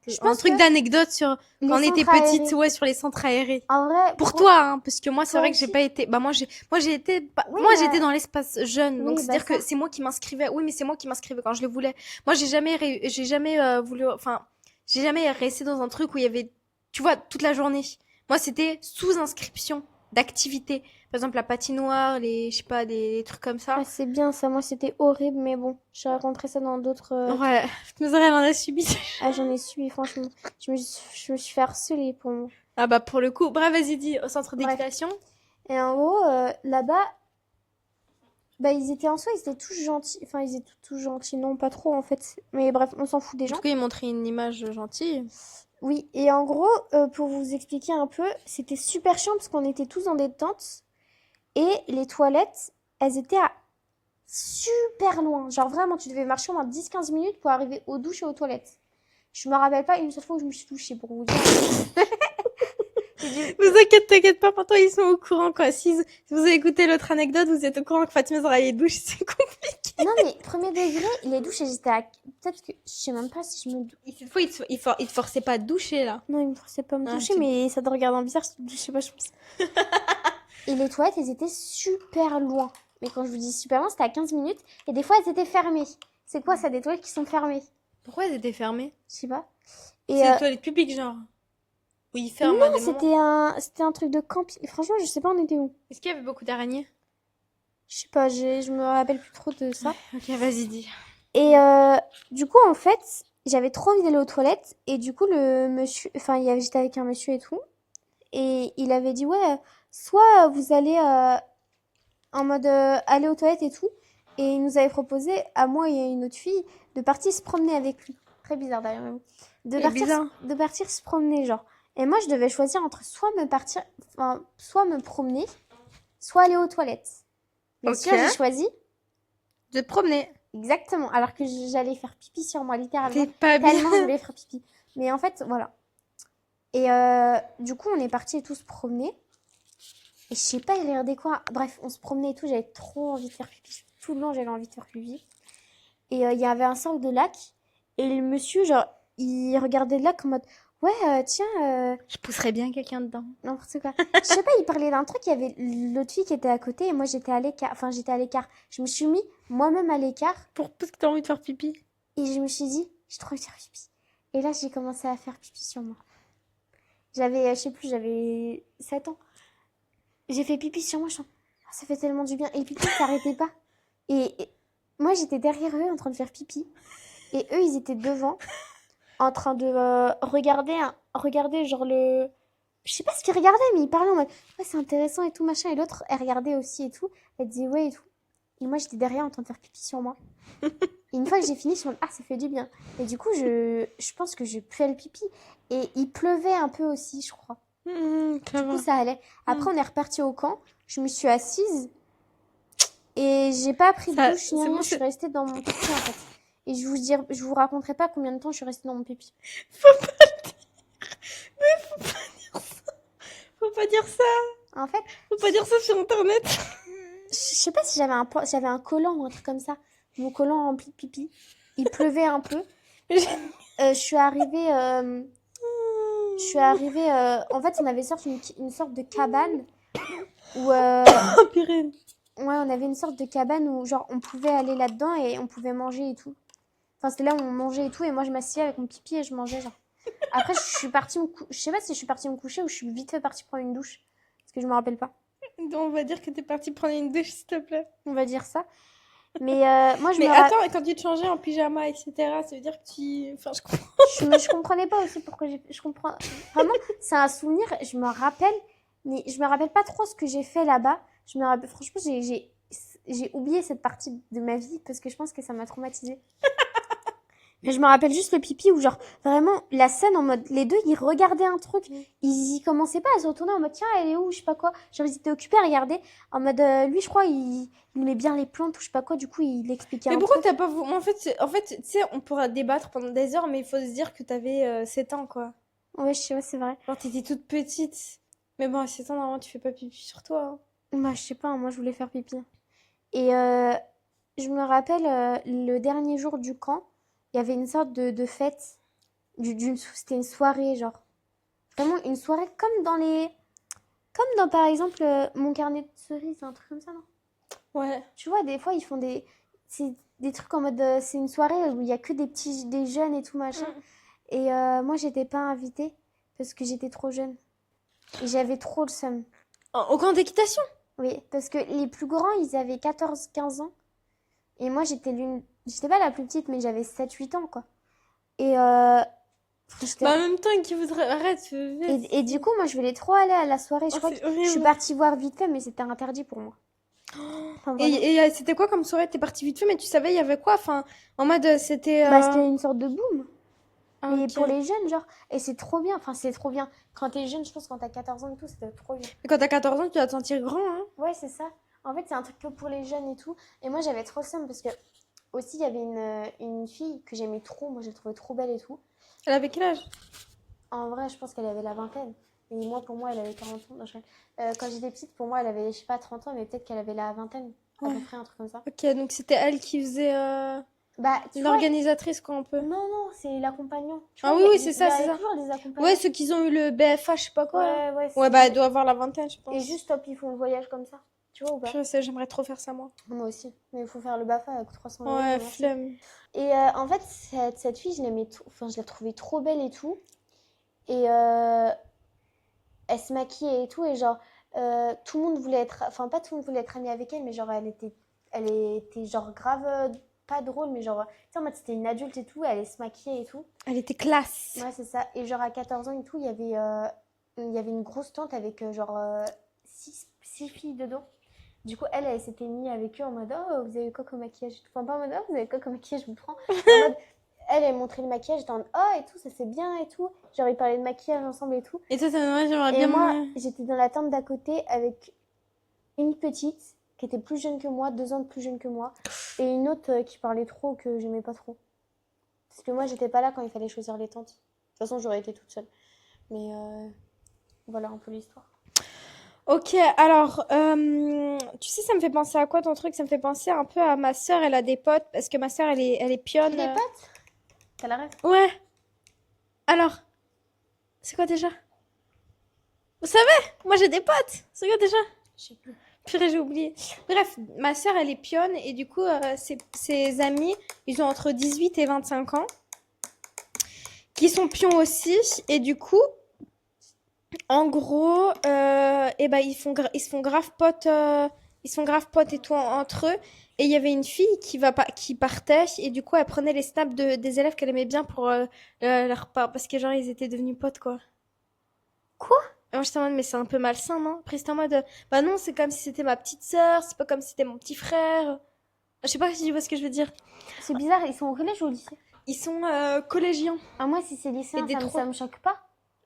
Je un pense truc que d'anecdote sur les quand on était centres petite, aérés. ouais, sur les centres aérés. En vrai, Pour toi, hein, parce que moi, c'est toi vrai que j'ai aussi. pas été, bah, moi, j'ai été, Oui, moi, j'étais bah, dans l'espace jeune, donc oui, bah c'est-à-dire ça. que c'est moi qui m'inscrivais, oui, mais c'est moi qui m'inscrivais quand je le voulais. Moi, j'ai jamais voulu, enfin, j'ai jamais resté dans un truc où il y avait, tu vois, toute la journée. Moi, c'était sous inscription d'activités. Par exemple, la patinoire, je sais pas, des trucs comme ça. Ah, c'est bien ça. Moi, c'était horrible, mais bon, j'ai rencontré ça dans d'autres Ouais, nous elle en a subi. Ah, j'en ai suivi, franchement. Je me suis fait harceler pour moi. Ah bah pour le coup, bref, vas-y, dis, au centre Bref. d'équitation. Et en gros, là-bas, bah, ils étaient en soi, ils étaient tous gentils. Enfin, ils étaient tous gentils. Non, pas trop, en fait. Mais bref, on s'en fout des En tout gens. cas, il montrait une image gentille. Oui, et en gros, pour vous expliquer un peu, c'était super chiant parce qu'on était tous dans des tentes. Et les toilettes, elles étaient à super loin. Genre vraiment, tu devais marcher au moins 10 15 minutes pour arriver aux douches et aux toilettes. Je me rappelle pas une seule fois où je me suis douchée, pour vous dire. Vous inquiétez, t'inquiète pas, pourtant ils sont au courant quoi. Si vous avez écouté l'autre anecdote, vous êtes au courant que Fatima Zahra est douche, c'est compliqué. Non, mais premier degré, les douches, elles étaient à. Peut-être que. Je sais même pas si je me. Et cette fois, il te forçait pas à te doucher là. Non, ils me forçaient pas à me Ah, toucher, mais ça te regarde en bizarre si tu te douchais pas, je pense. Et les toilettes, elles étaient super loin. Mais quand je vous dis super loin, c'était à 15 minutes. Et des fois, elles étaient fermées. C'est quoi ça, des toilettes qui sont fermées? Pourquoi elles étaient fermées? Je sais pas. Et C'est des toilettes publiques genre. Où ils ferment à non, des moments. c'était un truc de camping. Franchement, je sais pas, on était où. Est-ce qu'il y avait beaucoup d'araignées? Je sais pas, je me rappelle plus trop de ça. Ok, vas-y, dis. Et du coup, en fait, j'avais trop envie d'aller aux toilettes. Et du coup, le monsieur, enfin, j'étais avec un monsieur et tout. Et il avait dit, ouais, soit vous allez en mode aller aux toilettes et tout. Et il nous avait proposé, à moi et à une autre fille, de partir se promener avec lui. Très bizarre d'ailleurs, mais bon. C'est bizarre. De partir se promener, genre. Et moi, je devais choisir entre soit me promener, soit aller aux toilettes. Bien sûr, Ok. j'ai choisi. De te promener. Exactement, alors que j'allais faire pipi sur moi, littéralement. T'es pas bien. Tellement je voulais faire pipi. Mais en fait, voilà. Et du coup, on est partis tous se promener. Et je sais pas, il regardait quoi. Bref, on se promenait et tout. J'avais trop envie de faire pipi. Tout le long, j'avais envie de faire pipi. Et il y avait un sorte de lac. Et le monsieur, genre, il regardait le lac en mode ouais, tiens, Je pousserais bien quelqu'un dedans. n'importe quoi. Je sais pas, il parlait d'un truc, il y avait l'autre fille qui était à côté et moi j'étais à l'écart. Enfin, j'étais à l'écart. Je me suis mis moi-même à l'écart Parce que t'as envie de faire pipi. et je me suis dit, j'ai trop envie de faire pipi. Et là, j'ai commencé à faire pipi sur moi. J'avais, je sais plus, j'avais 7 ans. J'ai fait pipi sur moi, je suis en- Ah, ça fait tellement du bien. Et le pipi s'arrêtait pas. Et moi, j'étais derrière eux en train de faire pipi. Et eux, ils étaient devant, en train de regarder, regarder genre le... Je sais pas ce qu'ils regardaient, mais ils parlaient en mode, ouais, c'est intéressant et tout, machin. Et l'autre, elle regardait aussi et tout. Elle disait, ouais, et tout. Et moi, j'étais derrière en train de faire pipi sur moi. Et une fois que j'ai fini, je me suis dit, ah, ça fait du bien. Et du coup, je pense que je puais le pipi. Et il pleuvait un peu aussi, je crois. Ça Du coup, va. ça allait. Après, on est reparti au camp. Je me suis assise et j'ai pas pris de Ça, douche ni c'est rien. bon, Je suis c'est... restée dans mon pipi, en fait. Et je vous raconterai pas combien de temps je suis restée dans mon pipi. Faut pas dire ça. Faut pas dire ça. En fait, Faut pas dire ça sur Internet. je sais pas si j'avais un collant ou un truc comme ça. Mon collant rempli de pipi. Il pleuvait un peu. Je suis arrivée. En fait, on avait sorti une sorte de cabane où. Oh, purée. Ouais, on avait une sorte de cabane où, genre, on pouvait aller là-dedans et on pouvait manger et tout. Enfin, c'était là où on mangeait et tout. Et moi, je m'asseyais avec mon pipi et je mangeais, genre. Après, je suis partie je sais pas si je suis partie me coucher ou je suis vite fait partie prendre une douche. Parce que je me rappelle pas. Donc, on va dire que t'es partie prendre une douche, s'il te plaît. On va dire ça. Mais moi, Mais attends, et quand tu te changeais en pyjama, etc., ça veut dire que tu... Enfin, je comprends. je comprenais pas aussi pourquoi je comprends. Vraiment, c'est un souvenir. Je me rappelle. Mais je me rappelle pas trop ce que j'ai fait là-bas. Je me rappelle, franchement, j'ai oublié cette partie de ma vie parce que je pense que ça m'a traumatisée. Mais je me rappelle juste le pipi où, genre, vraiment, la scène en mode, les deux, ils regardaient un truc. Ils y commençaient pas à se retourner en mode, tiens, elle est où, je sais pas quoi. Genre, ils étaient occupés à regarder. En mode, lui, je crois, il aimait bien les plantes ou je sais pas quoi. Du coup, il expliquait Mais un pourquoi truc. t'as pas... En fait, tu sais, on pourra débattre pendant des heures, mais il faut se dire que t'avais 7 ans, quoi. Ouais, je sais pas, c'est vrai. Genre, t'étais toute petite. Mais bon, à 7 ans, normalement, tu fais pas pipi sur toi. Hein. Bah, je sais pas, moi, je voulais faire pipi. Et je me rappelle, le dernier jour du camp, il y avait une sorte de fête. C'était une soirée, genre. Vraiment une soirée comme dans les... Comme dans, par exemple, mon carnet de cerises, un truc comme ça, non? Ouais. Tu vois, des fois, ils font des... C'est des trucs en mode... c'est une soirée où il y a que des jeunes et tout, machin. Et moi, j'étais pas invitée parce que j'étais trop jeune. Et j'avais trop le seum. Au camp d'équitation? Oui, parce que les plus grands, ils avaient 14 15 ans. Et moi, j'étais l'une... J'étais pas la plus petite, mais j'avais 7 8 ans, quoi. Et j'étais- Bah, en même temps, qui voudrait... Arrête. et du coup, moi, je voulais trop aller à la soirée. Je Oh, crois c'est que je suis horrible. partie voir vite fait, mais c'était interdit pour moi. Enfin, vraiment. Et c'était quoi comme soirée? T'es partie vite fait, mais tu savais, il y avait quoi? Enfin, en mode, c'était... Bah, c'était une sorte de boom. Ah, Mais ok. pour les jeunes, genre, et c'est trop bien, enfin, c'est trop bien. Quand t'es jeune, je pense, quand t'as 14 ans et tout, c'était trop bien. Et quand t'as 14 ans, tu dois te sentir grand, hein? Ouais, c'est ça. En fait, c'est un truc que pour les jeunes et tout. Et moi, j'avais trop seum parce que, aussi, il y avait une fille que j'aimais trop. Moi, je la trouvais trop belle et tout. Elle avait quel âge? En vrai, je pense qu'elle avait la vingtaine. Et moi, pour moi, elle avait 40 ans. Non, quand j'étais petite, pour moi, elle avait, je sais pas, 30 ans, mais peut-être qu'elle avait la vingtaine. À peu Ouais. près, un truc comme ça. Ok, donc c'était elle qui faisait Bah, tu vois, l'organisatrice, quoi, un peu. non, non, c'est l'accompagnant. Tu Ah vois, oui, oui, il c'est y ça, a c'est ça. toujours les accompagnants. Ouais, ceux qui ont eu le BFA, je sais pas quoi, là. Ouais, Ouais, bah, elle doit avoir la vingtaine, je pense. Et juste, top, ils font le voyage comme ça. Tu vois ou pas? Je sais, j'aimerais trop faire ça, moi. Moi aussi. Mais il faut faire le BAFA avec 300 euros. Ouais, merci. flemme. Et en fait, cette fille, enfin, je la trouvais trop belle et tout. Et elle se maquillait et tout. Et genre, tout le monde voulait être. Enfin, pas tout le monde voulait être amie avec elle, mais genre, elle était genre grave. Pas drôle, mais genre. Tu sais, en mode, c'était une adulte et tout. Elle allait se maquiller et tout. Elle était classe. Ouais, c'est ça. Et genre, à 14 ans et tout, il y avait une grosse tente avec genre 6 filles dedans. Du coup, elle s'était mise avec eux en mode oh, vous avez quoi comme maquillage et tout. Enfin, pas en mode oh, vous avez quoi comme maquillage, je vous prends. En mode, elle montrait le maquillage, j'étais en mode oh, et tout, ça c'est bien et tout. Genre, ils parlaient de maquillage ensemble et tout. Et toi, j'aimerais Et bien... moi, j'étais dans la tente d'à côté avec une petite qui était plus jeune que moi, 2 ans de plus jeune que moi, et une autre qui parlait trop, que j'aimais pas trop. Parce que moi, j'étais pas là quand il fallait choisir les tentes. De toute façon, j'aurais été toute seule. Mais voilà un peu l'histoire. Ok, alors, tu sais, ça me fait penser à quoi ton truc? Ça me fait penser un peu à ma sœur, elle a des potes, parce que ma sœur, elle est pionne. Les potes? T'as la rêve? Ouais. Alors, C'est quoi déjà? Vous savez, moi j'ai des potes. C'est quoi déjà? Je sais plus. Purée, j'ai oublié. Bref, ma sœur, elle est pionne et du coup, ses amis, ils ont entre 18 et 25 ans, qui sont pions aussi. Et du coup, en gros, eh ben, ils se font grave potes, ils se font grave potes et tout entre eux. Et il y avait une fille qui partait et du coup, elle prenait les snaps des élèves qu'elle aimait bien pour parce que genre, ils étaient devenus potes, quoi. Quoi? Et moi, j'étais en mode, mais c'est un peu malsain, non? Après, j'étais en mode, bah non, c'est comme si c'était ma petite sœur, c'est pas comme si c'était mon petit frère. Je sais pas si tu vois ce que je veux dire. C'est bizarre, ils sont au collège ou au lycée? Ils sont collégiens. Ah, moi, si c'est lycéen, Et des ça me choque pas.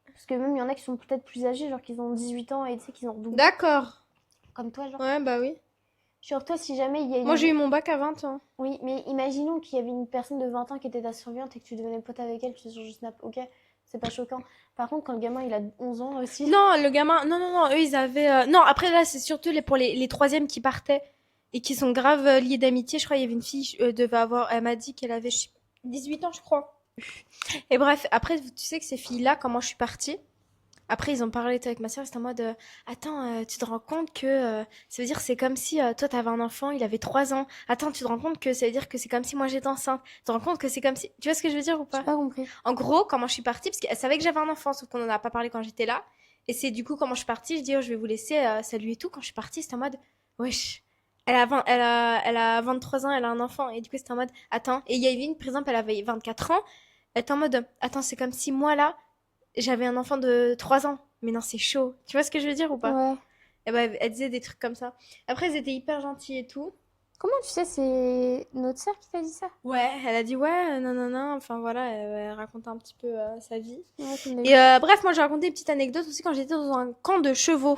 Parce que même, il y en a qui sont peut-être plus âgés, genre qu'ils ont 18 ans et tu sais, qu'ils ont redoublé. D'accord. Comme toi, genre. Ouais, bah oui. Genre, toi, si jamais il y a Moi, j'ai eu mon bac à 20 ans. Oui, mais imaginons qu'il y avait une personne de 20 ans qui était ta surveillante et que tu devenais pote avec elle, tu sur Snap, ok, c'est pas choquant. Par contre, quand le gamin il a 11 ans aussi. Non, le gamin, non, eux, ils avaient... Non, après, là, c'est surtout pour les troisièmes qui partaient et qui sont grave liés d'amitié. Je crois qu'il y avait une fille, elle m'a dit qu'elle avait 18 ans, je crois. Et bref, après, tu sais que ces filles-là, quand moi je suis partie, après, ils ont parlé avec ma sœur, c'était en mode attends, tu te rends compte que ça veut dire c'est comme si toi t'avais un enfant, il avait 3 ans. Attends, tu te rends compte que ça veut dire que c'est comme si moi j'étais enceinte. Tu te rends compte que c'est comme si... Tu vois ce que je veux dire ou J'ai pas? pas compris. En gros, comment je suis partie, parce qu'elle savait que j'avais un enfant, sauf qu'on en a pas parlé quand j'étais là. Et c'est du coup, comment je suis partie, je dis, oh, je vais vous laisser, salut et tout. Quand je suis partie, c'était en mode, wesh, elle a 23 ans, elle a un enfant. Et du coup, c'était en mode, attends. Et Yavin, par exemple, elle avait 24 ans. Elle était en mode, attends, c'est comme si moi, là, j'avais un enfant de 3 ans. Mais non, c'est chaud. Tu vois ce que je veux dire ou pas? Ouais. Et ben, elle disait des trucs comme ça. Après, ils étaient hyper gentils et tout. Comment tu sais, c'est notre sœur qui t'a dit ça? Ouais, elle a dit ouais, non, non, non. Enfin voilà, elle racontait un petit peu sa vie. Ouais, comme Et d'habitude. bref, moi j'ai raconté une petite anecdote aussi quand j'étais dans un camp de chevaux.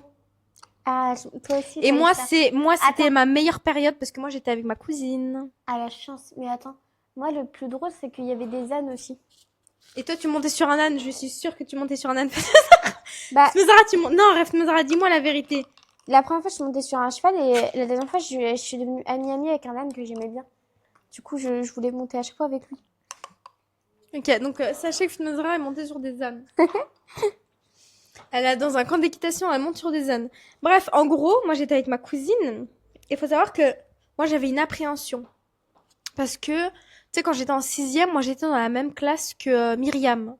Ah, toi aussi, Et t'as eu moi, ça. c'était Attends. ma meilleure période parce que moi j'étais avec ma cousine. Ah, la chance. Mais attends, moi, le plus drôle, c'est qu'il y avait des ânes aussi. Et toi, tu montais sur un âne. Je suis sûre que tu montais sur un âne. Bah, Smezara, non, rêve, Smezara, dis-moi la vérité. la première fois, je suis montée sur un cheval et la deuxième fois, je suis devenue amie avec un âne que j'aimais bien. Du coup, je voulais monter à chaque fois avec lui. Ok, donc sachez que Smezara est montée sur des ânes. Elle est dans un camp d'équitation, elle monte sur des ânes. Bref, en gros, moi j'étais avec ma cousine. Il faut savoir que moi j'avais une appréhension. Parce que, tu sais, quand j'étais en 6e, moi j'étais dans la même classe que Myriam.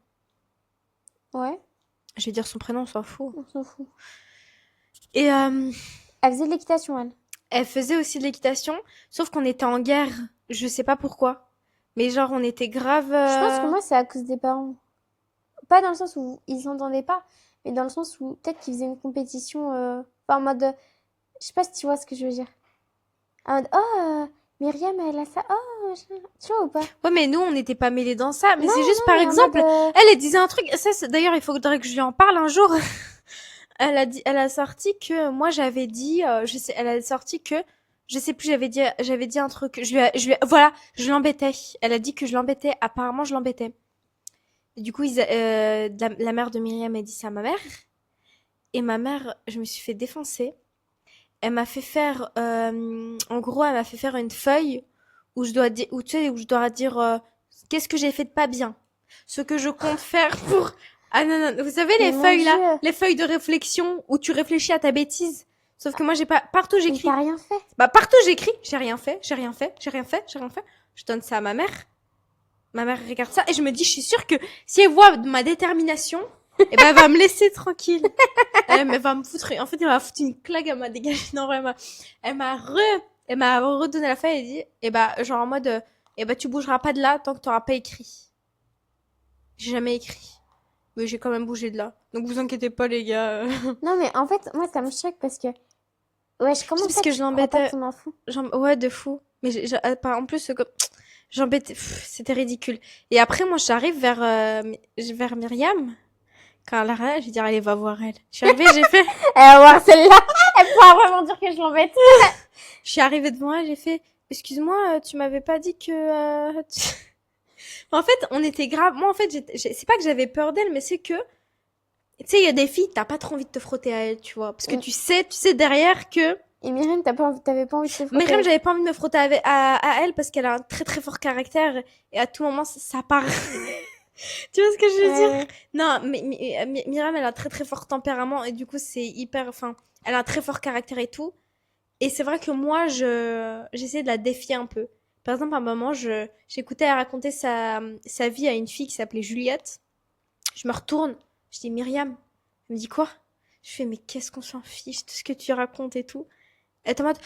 Ouais, Je vais dire son prénom, on s'en fout. on s'en fout. Et Elle faisait de l'équitation, elle. elle faisait aussi de l'équitation, sauf qu'on était en guerre. Je sais pas pourquoi. Mais genre, on était grave... Je pense que moi, c'est à cause des parents. Pas dans le sens où ils s'entendaient pas, mais dans le sens où peut-être qu'ils faisaient une compétition, enfin, en mode, je sais pas si tu vois ce que je veux dire. En mode, oh, Myriam, elle a ça, oh, machin. Tu vois ou pas? Ouais, mais nous, on n'était pas mêlés dans ça. Mais Non, c'est juste, non, par mais en exemple, mode, elle disait un truc... Ça, d'ailleurs, il faudrait que je lui en parle un jour. Elle a sorti que moi, j'avais dit... elle a sorti que... Je sais plus, j'avais dit un truc. Voilà, je l'embêtais. Elle a dit que je l'embêtais. Apparemment, je l'embêtais. Et du coup, la mère de Myriam a dit ça à ma mère. Et ma mère, je me suis fait défoncer. Elle m'a fait faire, en gros, elle m'a fait faire une feuille où je dois dire, où tu sais, où je dois dire qu'est-ce que j'ai fait de pas bien, ce que je compte faire pour. Ah non non, vous savez mais les mon feuilles là, Dieu, les feuilles de réflexion où tu réfléchis à ta bêtise. Sauf que moi j'ai pas, partout mais j'écris. t'as rien fait. Bah partout j'écris, j'ai rien fait, j'ai rien fait, j'ai rien fait, j'ai rien fait. Je donne ça à ma mère. Ma mère regarde ça et je me dis, je suis sûre que si elle voit ma détermination, eh ben elle va me laisser tranquille. Elle va me foutre, en fait, elle m'a foutu une claque, elle m'a dégagé. Non, vraiment. Elle m'a redonné la feuille et dit, eh ben, genre en mode, eh ben, tu bougeras pas de là tant que t'auras pas écrit. J'ai jamais écrit. Mais j'ai quand même bougé de là. Donc vous inquiétez pas, les gars. Non, mais en fait, moi, ça me choque parce que, ouais, comment Parce ça, que tu je crois pas l'embêtais. ton enfant? Ouais, de fou. Mais en plus, j'embêtais, c'était ridicule. Et après, moi, j'arrive vers Myriam. Quand elle a rien, je vais dire, allez, va voir elle. Je suis arrivée, j'ai fait, Elle va voir celle-là, elle pourra vraiment dire que je l'embête. je suis arrivée devant elle, j'ai fait, excuse-moi, tu m'avais pas dit que, En fait, on était grave, moi, en fait, c'est pas que j'avais peur d'elle, mais c'est que, tu sais, il y a des filles, t'as pas trop envie de te frotter à elle, tu vois. Parce que Mm. tu sais derrière que, Et Myriam, t'avais pas envie de se frotter. Myriam, j'avais pas envie de me frotter à elle parce qu'elle a un très très fort caractère et à tout moment, ça part. Tu vois ce que je veux dire? Ouais. Non, mais Myriam, elle a un très très fort tempérament et du coup, c'est hyper. Enfin, elle a un très fort caractère et tout. Et c'est vrai que moi, j'essaie de la défier un peu. Par exemple, à un moment, j'écoutais elle raconter sa vie à une fille qui s'appelait Juliette. Je me retourne, je dis Myriam. Elle me dit quoi? Je fais, mais qu'est-ce qu'on s'en fiche de ce que tu racontes et tout. Elle est en mode,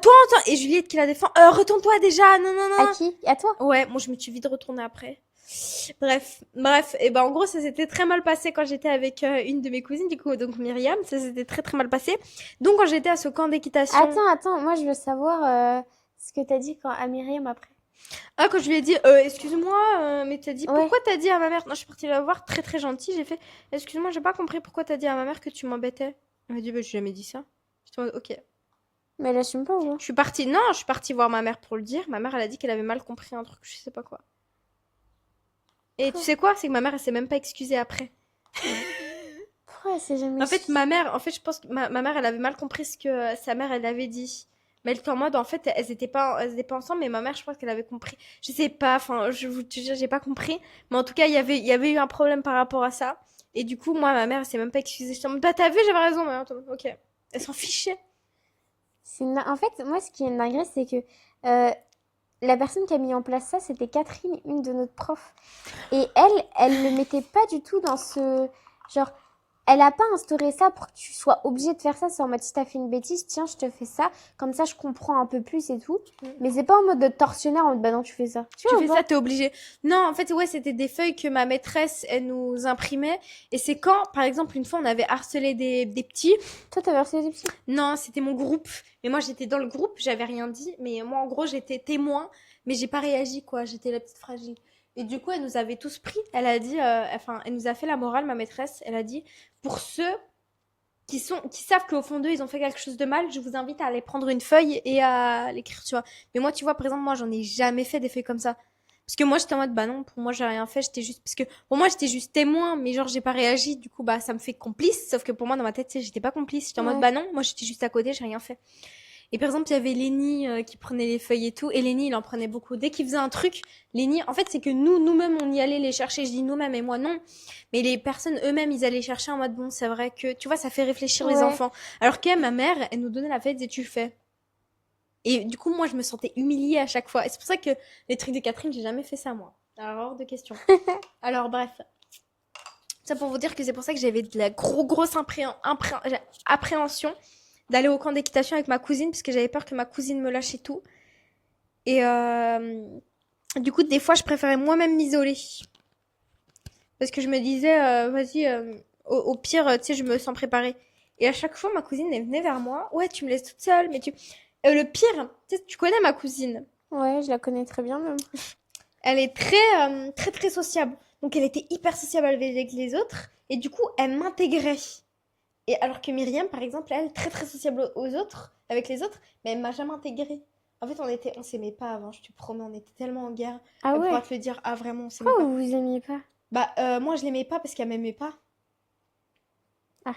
toi, et Juliette qui la défend, retourne-toi déjà, non, non, À non. qui? À toi? Ouais, moi je me suis vite retournée après. Bref, et ben en gros ça s'était très mal passé quand j'étais avec une de mes cousines du coup donc Myriam, ça s'était très très mal passé. Donc quand j'étais à ce camp d'équitation, Attends, moi je veux savoir ce que t'as dit quand à Myriam après. ah quand je lui ai dit excuse-moi mais t'as dit Ouais, pourquoi t'as dit à ma mère, non je suis partie la voir très très gentille, j'ai fait excuse-moi j'ai pas compris pourquoi t'as dit à ma mère que tu m'embêtais. Elle m'a dit bah j'ai jamais dit ça. J'étais en mode ok. mais elle assume pas ou quoi? Je suis partie voir ma mère pour le dire. Ma mère elle a dit qu'elle avait mal compris un truc je sais pas quoi. Et tu Pourquoi? sais quoi, c'est que ma mère elle s'est même pas excusée après. Pourquoi elle s'est jamais En fait, excusée? en fait, je pense que ma mère, elle avait mal compris ce que sa mère, elle avait dit. Mais elle était en mode, en fait, elles étaient pas ensemble, mais ma mère, je pense qu'elle avait compris. Je sais pas, enfin, je vous te jure, j'ai pas compris. Mais en tout cas, il y avait eu un problème par rapport à ça. Et du coup, moi, ma mère, elle s'est même pas excusée. J'étais en mode, bah, t'as vu, j'avais raison, mais attends, ok. Elle s'en fichait. En fait, moi ce qui est une dinguerie, c'est que euh, la personne qui a mis en place ça, c'était Catherine, une de notre prof. Et elle le mettait pas du tout dans ce genre. Elle a pas instauré ça pour que tu sois obligé de faire ça. C'est en mode si t'as fait une bêtise, tiens, je te fais ça. Comme ça, je comprends un peu plus et tout. Mais c'est pas en mode de tortionnaire, en mode bah non, tu fais ça. Tu Tu vois ou fais pas? ça, t'es obligé. Non, en fait, ouais, c'était des feuilles que ma maîtresse, elle nous imprimait. Et c'est quand, par exemple, une fois, on avait harcelé des petits. Toi, t'avais reçu des petits? Non, c'était mon groupe. Mais moi, j'étais dans le groupe, j'avais rien dit. Mais moi, en gros, j'étais témoin, mais j'ai pas réagi, quoi. J'étais la petite fragile. Et du coup, elle nous avait tous pris. Elle a dit, enfin, elle nous a fait la morale, ma maîtresse. Elle a dit, pour ceux qui savent qu'au fond d'eux, ils ont fait quelque chose de mal, je vous invite à aller prendre une feuille et à l'écrire, tu vois. Mais moi, tu vois, par exemple, moi, j'en ai jamais fait des feuilles comme ça. Parce que moi, j'étais en mode, bah non, pour moi, j'ai rien fait, j'étais juste, parce que pour moi, j'étais juste témoin, mais genre, j'ai pas réagi, du coup, bah, ça me fait complice, sauf que pour moi, dans ma tête, tu sais, j'étais pas complice, j'étais en mode, Ouais. bah non, moi, j'étais juste à côté, j'ai rien fait. Et par exemple, il y avait Lenny qui prenait les feuilles et tout, et Lenny, il en prenait beaucoup. Dès qu'il faisait un truc, Lenny, en fait, c'est que nous-mêmes, on y allait les chercher, je dis nous-mêmes, et moi, non. Mais les personnes eux-mêmes, ils allaient chercher en mode, bon, c'est vrai que, tu vois, ça fait réfléchir les Ouais. enfants. Alors que ma mère, elle nous donnait la feuille, elle disait, tu le fais. Et du coup, moi, je me sentais humiliée à chaque fois. Et c'est pour ça que les trucs de Catherine, j'ai jamais fait ça, moi. Alors, hors de question. Alors, bref. Ça pour vous dire que c'est pour ça que j'avais de la grosse appréhension d'aller au camp d'équitation avec ma cousine, parce que j'avais peur que ma cousine me lâche et tout. Et du coup, des fois, je préférais moi-même m'isoler. Parce que je me disais, vas-y, au pire, tu sais, je me sens préparée. Et à chaque fois, ma cousine, elle venait vers moi. Ouais, tu me laisses toute seule, mais tu... le pire, tu sais, tu connais ma cousine. Ouais, je la connais très bien même. Elle est très, très sociable. Donc, elle était hyper sociable avec les autres. Et du coup, elle m'intégrait. Et alors que Myriam, par exemple, elle, très, très sociable aux autres, avec les autres, mais elle m'a jamais intégrée. En fait, on s'aimait pas avant, je te promets, on était tellement en guerre. Ah Elle pourra ouais? te le dire, ah vraiment, on s'aimait Pourquoi pas. vous vous aimiez pas? Bah, moi, je l'aimais pas parce qu'elle m'aimait pas. Ah.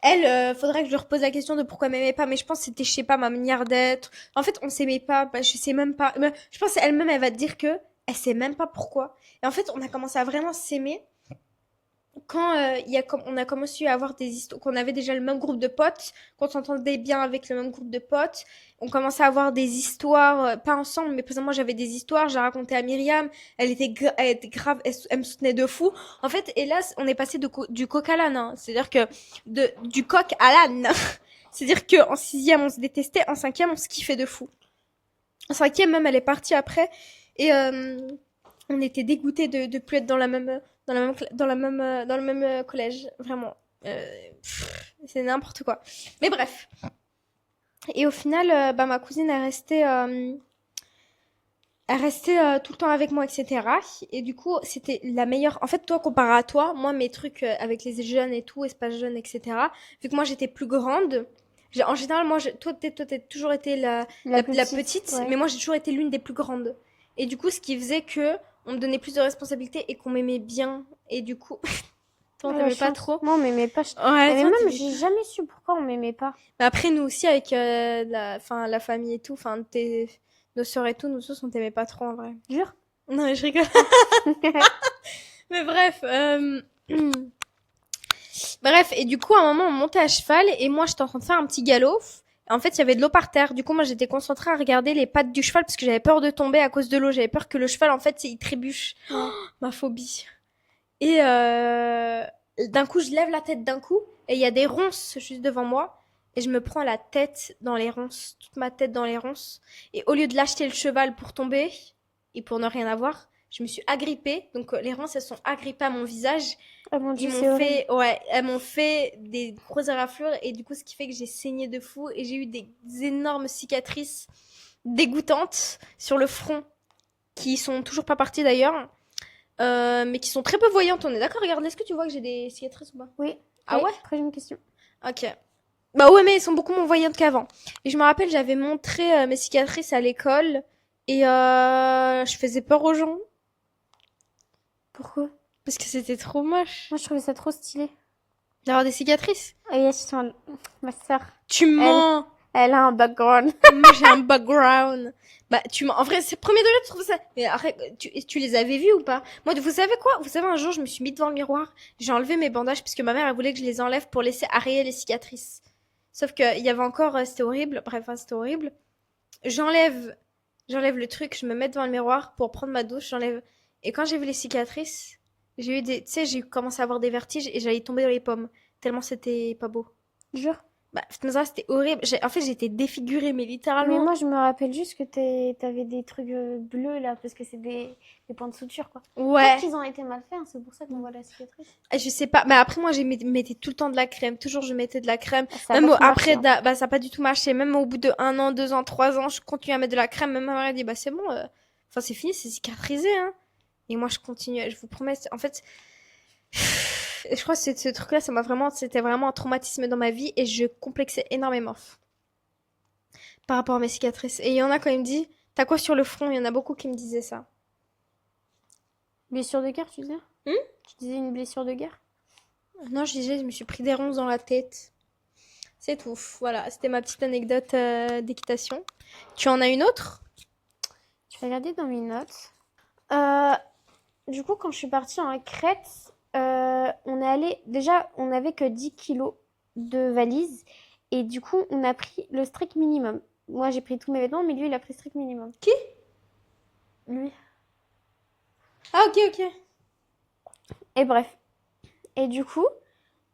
Elle, faudrait que je lui repose la question de pourquoi elle m'aimait pas, mais je pense que c'était, je sais pas, ma manière d'être. En fait, on s'aimait pas, bah, je sais même pas. Mais je pense qu'elle-même, elle va te dire que elle sait même pas pourquoi. Et en fait, on a commencé à vraiment s'aimer quand on a commencé à avoir des histoires, qu'on avait déjà le même groupe de potes, qu'on s'entendait bien avec le même groupe de potes, on commençait à avoir des histoires, pas ensemble, mais par exemple, moi j'avais des histoires, j'ai raconté à Myriam, elle était grave, elle me soutenait de fou. En fait, hélas, on est passé du coq à l'âne, hein. C'est-à-dire que du coq à l'âne. C'est-à-dire qu'en sixième, on se détestait, en cinquième, on se kiffait de fou. En cinquième, même, elle est partie après, et on était dégoûtés de plus être dans le même collège, vraiment. C'est n'importe quoi. Mais bref. Et au final, bah, ma cousine est restée tout le temps avec moi, etc. Et du coup, c'était la meilleure. En fait, toi, comparé à toi, moi, mes trucs avec les jeunes et tout, espace jeune, etc. Vu que moi, j'étais plus grande. En général, toi, t'as toujours été La la petite, petite, ouais. mais moi, j'ai toujours été l'une des plus grandes. Et du coup, ce qui faisait que on me donnait plus de responsabilités et qu'on m'aimait bien. Et du coup, toi, on Ah, la t'aimait pas chance. trop. Moi, on m'aimait pas. Ouais, Mais toi, même, t'aimais j'ai pas. jamais su pourquoi on m'aimait pas. Mais après, nous aussi, avec la famille et tout, enfin, nos sœurs et tout, nous tous, on t'aimait pas trop en vrai. Jure? Non, mais je rigole. Mais bref, bref, et du coup, à un moment, on montait à cheval et moi, j'étais en train de faire un petit galop. En fait, il y avait de l'eau par terre. Du coup, moi, j'étais concentrée à regarder les pattes du cheval parce que j'avais peur de tomber à cause de l'eau. J'avais peur que le cheval, en fait, il trébuche. Ouais. Ma phobie. Et d'un coup, je lève la tête d'un coup et il y a des ronces juste devant moi. Et je me prends la tête dans les ronces, toute ma tête dans les ronces. Et au lieu de lâcher le cheval pour tomber et pour ne rien avoir, je me suis agrippée. Donc les ronces, elles sont agrippées à mon visage. Oh mon Ils Dieu, c'est m'ont horrible. fait, ouais, elles m'ont fait des grosses éraflures et du coup, ce qui fait que j'ai saigné de fou et j'ai eu des énormes cicatrices dégoûtantes sur le front qui sont toujours pas parties d'ailleurs, mais qui sont très peu voyantes. On est d'accord? Regarde, est-ce que tu vois que j'ai des cicatrices ou pas? Oui. Ah Oui. ouais? Après, j'ai une question. Ok. Bah ouais, mais elles sont beaucoup moins voyantes qu'avant. Et je me rappelle, j'avais montré mes cicatrices à l'école et je faisais peur aux gens Pourquoi? parce que c'était trop moche Moi, je trouvais ça trop stylé. d'avoir des cicatrices. Ah, yes, ma soeur, Tu elle, mens. elle a un background. Moi, j'ai un background. Bah, tu m'as, en vrai, c'est premier degré, tu trouves ça. Mais arrête, tu les avais vus ou pas? Moi, vous savez quoi? Vous savez, un jour, je me suis mis devant le miroir. J'ai enlevé mes bandages puisque ma mère, elle voulait que je les enlève pour laisser arrayer les cicatrices. Sauf que, il y avait encore, c'était horrible. Bref, hein, c'était horrible. J'enlève, j'enlève le truc, je me mets devant le miroir pour prendre ma douche, j'enlève. Et quand j'ai vu les cicatrices, j'ai eu des, tu sais, j'ai commencé à avoir des vertiges et j'allais tomber dans les pommes. Tellement c'était pas beau. Jure. Bah, c'était horrible. En fait, j'étais défigurée, mais Mais littéralement. moi, je me rappelle juste que t'avais des trucs bleus là, parce que c'est des points de suture quoi. Peut-être Ouais. qu'ils ont été mal faits, hein, c'est pour ça qu'on voit la cicatrice. Je sais pas, mais après moi, mettais tout le temps de la crème. Toujours, je mettais de la crème. Ah, ça a Même pas trop après, marché, hein. bah, ça a pas du tout marché. Même au bout de 1 an, 2 ans, 3 ans, je continue à mettre de la crème. Même ma mère a dit, bah, c'est bon. Enfin, c'est fini, c'est cicatrisé, hein. Et moi, je continue. Je vous promets, en fait, je crois que ce truc-là, c'était vraiment un traumatisme dans ma vie et je complexais énormément par rapport à mes cicatrices. Et il y en a quand ils me disent, t'as quoi sur le front? Il y en a beaucoup qui me disaient ça. Blessure de guerre, tu disais? Hmm. Tu disais une blessure de guerre? Non, je disais, je me suis pris des ronces dans la tête. C'est tout. Voilà, c'était ma petite anecdote d'équitation. Tu en as une autre? Je vais regarder dans mes notes. Euh, du coup, quand je suis partie en Crète, on est allé. Déjà, on n'avait que 10 kilos de valise. Et du coup, on a pris le strict minimum. Moi, j'ai pris tous mes vêtements, mais lui, il a pris le strict minimum. Qui? Lui. Ah, ok, ok. Et bref. Et du coup,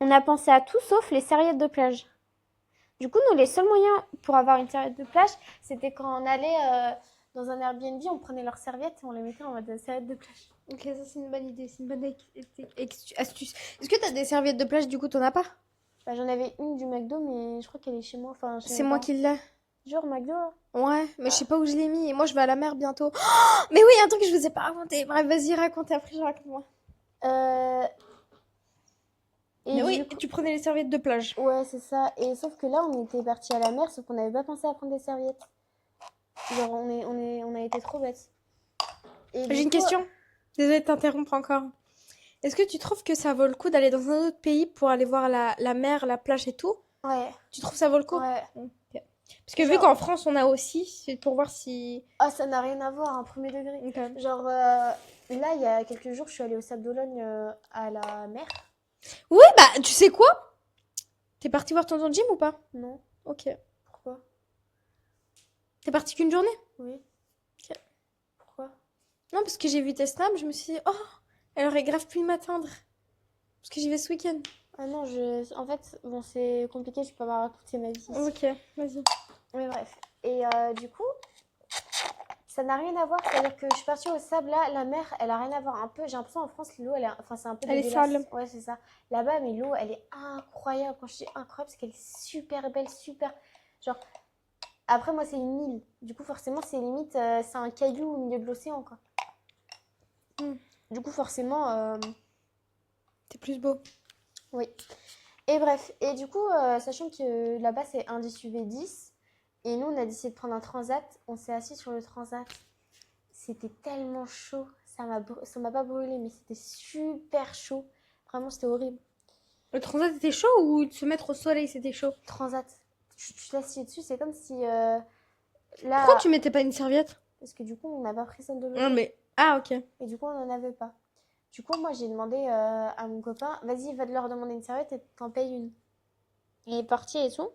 on a pensé à tout sauf les serviettes de plage. Du coup, nous, les seuls moyens pour avoir une serviette de plage, c'était quand on allait dans un Airbnb, on prenait leurs serviettes et on les mettait en mode serviette de plage. Ok, ça c'est une bonne idée, c'est une bonne astuce. Est-ce que t'as des serviettes de plage, du coup, t'en as pas? Bah, j'en avais une du McDo, mais je crois qu'elle est chez moi. Enfin, je sais C'est même moi pas. qui l'ai. Genre McDo, hein. Ouais, mais je sais pas où je l'ai mis. Et moi, je vais à la mer bientôt. Mais oui, un truc que je vous ai pas raconté. Bref, vas-y, raconte, après je raconte moi. Euh, Et Mais du oui, coup, tu prenais les serviettes de plage. ouais, c'est ça. Et sauf que là, on était parti à la mer, sauf qu'on n'avait pas pensé à prendre des serviettes. Genre, on a été trop bêtes. Et J'ai du une coup, question. Désolée de t'interrompre encore. Est-ce que tu trouves que ça vaut le coup d'aller dans un autre pays pour aller voir la mer, la plage et tout? ouais, Tu trouves ça vaut le coup? ouais. Ok. Parce que vu Genre, qu'en France, on a aussi, c'est pour voir si... ah, ça n'a rien à voir, un premier degré. Ok. Genre, là, il y a quelques jours, je suis allée au Sable d'Olonne à la mer. Oui, bah, tu sais quoi? T'es parti voir ton gym ou pas? Non, Ok. pourquoi? T'es parti qu'une journée? Oui, Ok. pourquoi? Non, parce que j'ai vu tes snaps, je me suis dit, oh, elle aurait grave pu m'attendre. Parce que j'y vais ce week-end. Ah non, en fait, bon, c'est compliqué, je peux pas raconter ma vie ici. Ok, vas-y. Mais bref. Et du coup, ça n'a rien à voir, c'est-à-dire que je suis partie au sable là, la mer, elle a rien à voir. Un peu, j'ai l'impression en France, l'eau, enfin, c'est un peu Elle est dégueulasse. sale. Ouais, c'est ça. Là-bas, mais l'eau, elle est incroyable. Quand je dis incroyable, c'est qu'elle est super belle, super. Genre, après, moi, c'est une île. Du coup, forcément, c'est limite, c'est un caillou au milieu de l'océan, quoi. Hmm. Du coup, forcément, T'es plus beau. oui. Et bref, et du coup, sachant que là-bas, c'est un 10 UV10, et nous, on a décidé de prendre un transat, on s'est assis sur le transat. C'était tellement chaud, ça m'a pas brûlé, mais c'était super chaud. Vraiment, c'était horrible. Le transat était chaud ou de se mettre au soleil c'était chaud? Transat, tu t'assieds dessus, c'est comme si Pourquoi là, tu mettais pas une serviette? parce que du coup, on n'a pas pris celle de Non l'hôtel, mais... Ah ok. et du coup, on n'en avait pas. Du coup, moi, j'ai demandé à mon copain, vas-y, va leur demander une serviette et t'en payes une. Il est parti et tout.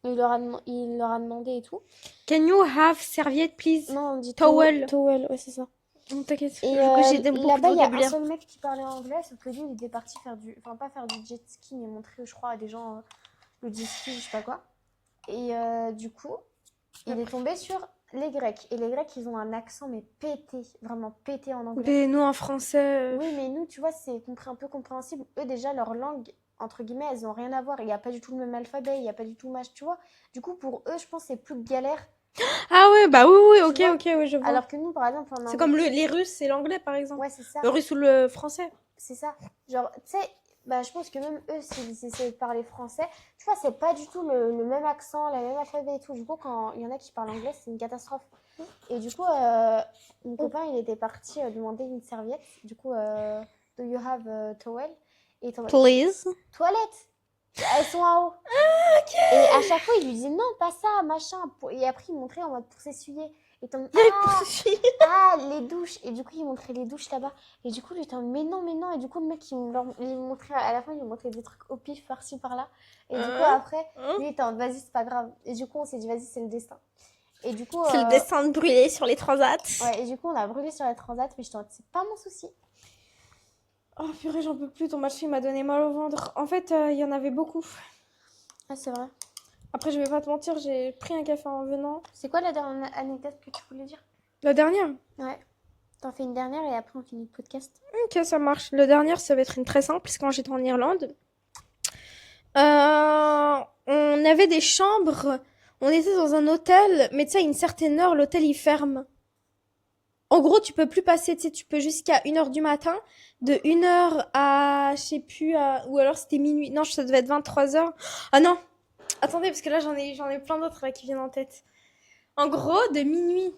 Il leur a demandé et tout. Can you have serviette, please? Non, on dit Towel. towel, ouais, c'est ça. Non, t'inquiète, Et j'ai beaucoup de là-bas, il y a un vocabulaire. seul mec qui parlait anglais, sauf que lui, il était parti faire enfin, pas faire du jet ski, mais montrer, je crois, à des gens le jet ski, je sais pas quoi. Et du coup, il est tombé sur les Grecs. Et les Grecs, ils ont un accent, mais pété, vraiment pété en anglais. Mais nous, en français... Oui, mais nous, tu vois, c'est un peu compréhensible. Eux, déjà, leur langue, entre guillemets, elles ont rien à voir. Il n'y a pas du tout le même alphabet, il n'y a pas du tout match, tu vois. Du coup, pour eux, je pense que c'est plus galère, Ah ouais, bah oui, oui, tu ok, vois. ok, oui, je vois. Alors que nous, par exemple, en C'est anglais, comme les Russes et l'anglais, par exemple. ouais, c'est ça. Le russe ou le français. C'est ça. Genre, tu sais, bah, je pense que même eux, s'ils essaient de parler français, tu vois, c'est pas du tout le même accent, le même alphabet et tout. Du coup, quand il y en a qui parlent anglais, c'est une catastrophe. Et du coup, mon copain, il était parti demander une serviette. Du coup, do you have a towel? Et il était en mode, Please. toilette! Elles sont en haut. Et à chaque fois, il lui disait non, pas ça, machin. Et après, il montrait en mode pour s'essuyer. Et t'en les douches. Et du coup, il montrait les douches là-bas. Et du coup, lui, t'en mais non, mais non. Et du coup, le mec, il montrait, à la fin, il lui montrait des trucs au pif par-ci, par-là. Et du coup, après, lui, il était en mode, vas-y, c'est pas grave. Et du coup, on s'est dit, vas-y, c'est le destin. Et du coup, C'est le dessin de brûler sur les transats. ouais, et du coup, on a brûlé sur la transat, mais je t'en c'est pas mon souci. Oh purée, j'en peux plus, ton machin m'a donné mal au ventre. En fait, il y en avait beaucoup. Ah, c'est vrai. Après, je vais pas te mentir, j'ai pris un café en venant. C'est quoi la dernière anecdote que tu voulais dire? La dernière? Ouais. T'en fais une dernière et après, on finit le podcast. Ok, ça marche. La dernière, ça va être une très simple, puisque quand j'étais en Irlande, on avait des chambres. On était dans un hôtel, mais tu sais, à une certaine heure, l'hôtel, il ferme. En gros, tu peux plus passer, tu sais, tu peux jusqu'à 1h du matin, de 1h à, je sais plus, ou alors c'était minuit. Non, ça devait être 23h. Ah non! Attendez, parce que là, j'en ai plein d'autres là qui viennent en tête. En gros, de minuit,